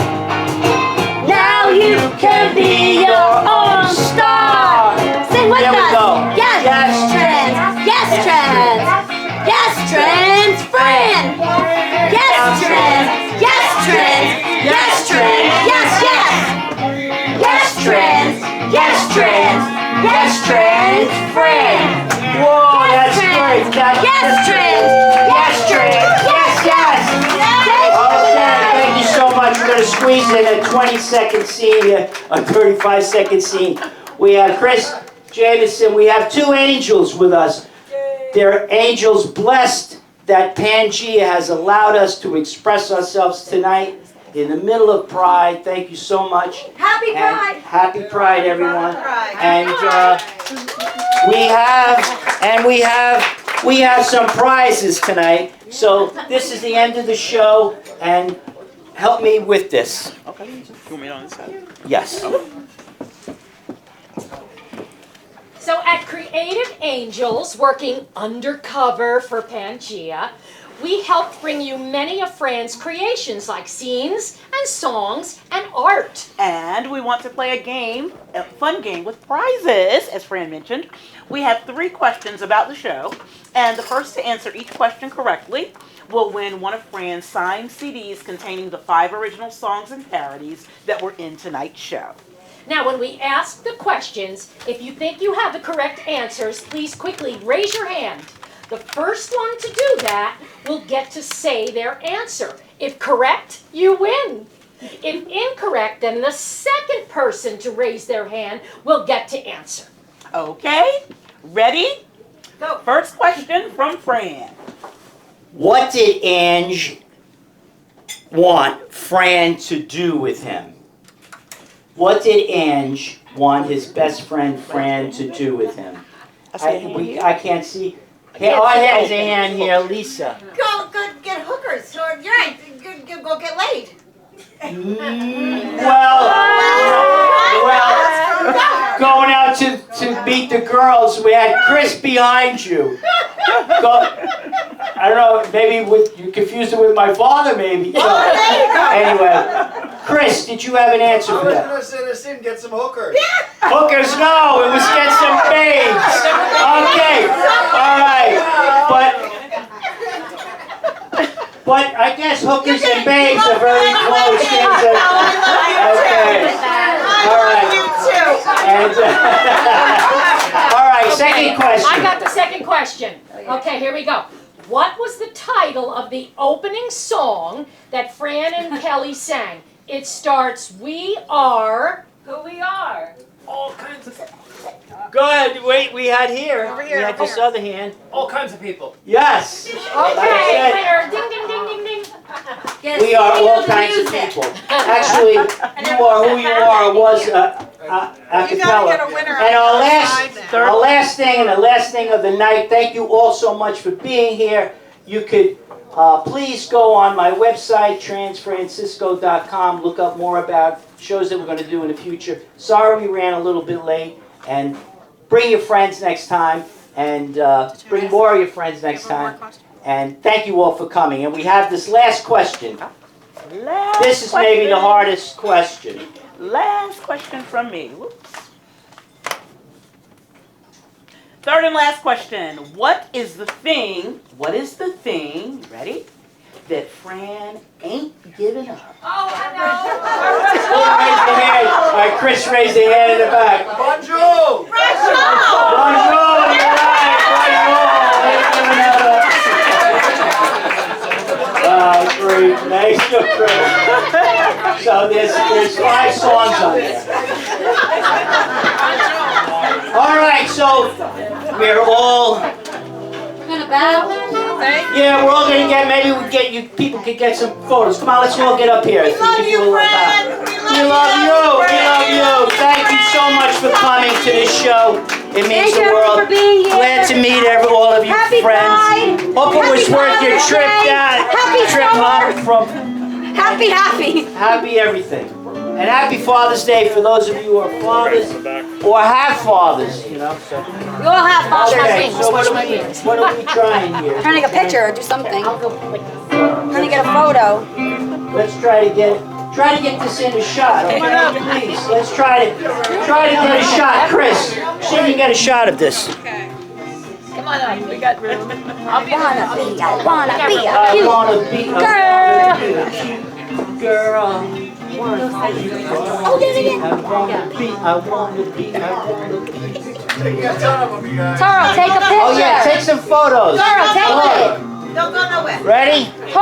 Now you can be your own star. Sing with There we us. go. Yes, Yes. trans. Yes, trans. Yes, trans, Fran. Yes, trans. Yes, trans. Yes, trans. Yes, yes. Yes, trans. Yes, trans. Yes, trans, Fran. Whoa, that's Yes, great. trans. Yes, trans. Yes, trans. Yes, yes. Okay, thank you so much. We're going to squeeze in a 20-second scene here, a 35-second scene. We have Chris Jamison. We have two angels with us. They're angels blessed that Pangea has allowed us to express ourselves tonight in the middle of Pride. Thank you so much. Happy And Pride. happy Pride, everyone. And we have some prizes tonight. So this is the end of the show, and help me with this. Okay. You want me on this side? Yes. So at Creative Angels, working undercover for Pangea, we helped bring you many of Fran's creations like scenes and songs and art. And we want to play a game, a fun game with prizes, as Fran mentioned. We have 3 questions about the show, and the first to answer each question correctly will win one of Fran's signed CDs containing the 5 original songs and parodies that were in tonight's show. Now, when we ask the questions, if you think you have the correct answers, please quickly raise your hand. The first one to do that will get to say their answer. If correct, you win. If incorrect, then the second person to raise their hand will get to answer. Okay, ready? Go. First question from Fran. What did Ange want Fran to do with him? What did Ange want his best friend Fran to do with him? I can't see. I has a hand here, Lisa. Go get hookers. Or yeah, go get laid. Well, going out to meet the girls, we had Chris behind you. I don't know, maybe you confused it with my father, maybe. Anyway, Chris, did you have an answer for that? I was going to say get some hookers. Hookers, no, it was get some babes. Okay, all right, but I guess hookers and babes are very close things. Okay, all right. And, all right, second question. I got the second question. Okay, here we go. What was the title of the opening song that Fran and Kelly sang? It starts, we are who we are. All kinds of Go ahead, wait, we had here. Over here, We had over this here. other hand. all kinds of people. Yes. Okay, winner. Ding, ding, ding, ding, ding. Get We are CD all of the kinds of music. people. Actually, you are who you are was a You gotta cappella. get a winner And on our your side now. last thing and the last thing of the night, thank you all so much for being here. You could please go on my website, transfrancisco.com, look up more about shows that we're going to do in the future. Sorry we ran a little bit late, and bring your friends next time. And bring more of your friends next time. And thank you all for coming. And we have this last question. This is maybe the hardest question. Last question from me. Whoops. Third and last question. What is the thing, ready, that Fran ain't giving up? Oh, I Raise your hand. All right, Chris raised his hand in the back. Bonjour! Bonjour, you're right. Bonjour. Ain't giving that up. Great. Nice to Chris. So there's 5 songs on there. All right, so we're all. We're gonna bow. Yeah, we're all gonna get. Maybe we get you. People can get some photos. Come on, let's all get up here. We love you, Fran. We love you. Thank you so much for coming to this show. It means Thank the you world. for being here. Glad to meet all of you Happy friends. Pride. Hope it was Happy worth your Father's trip Day. down. Happy Trip summer. up from. Happy. Everything. And happy Father's Day for those of you who are fathers or have fathers, you know. So. We all have fathers. Okay, so what are we trying here? Trying to take a picture or do something. Trying to get a photo. Let's try to get this in a shot. Okay, please. Let's try to get a shot. Chris, see if you can get a shot of this. Come on up, we got room. I wanna be a I cute wanna be a girl. girl. Oh, get it in. I wanna be. Taro, take a picture. Oh yeah, take some photos. Taro, take it. Don't go nowhere. Ready?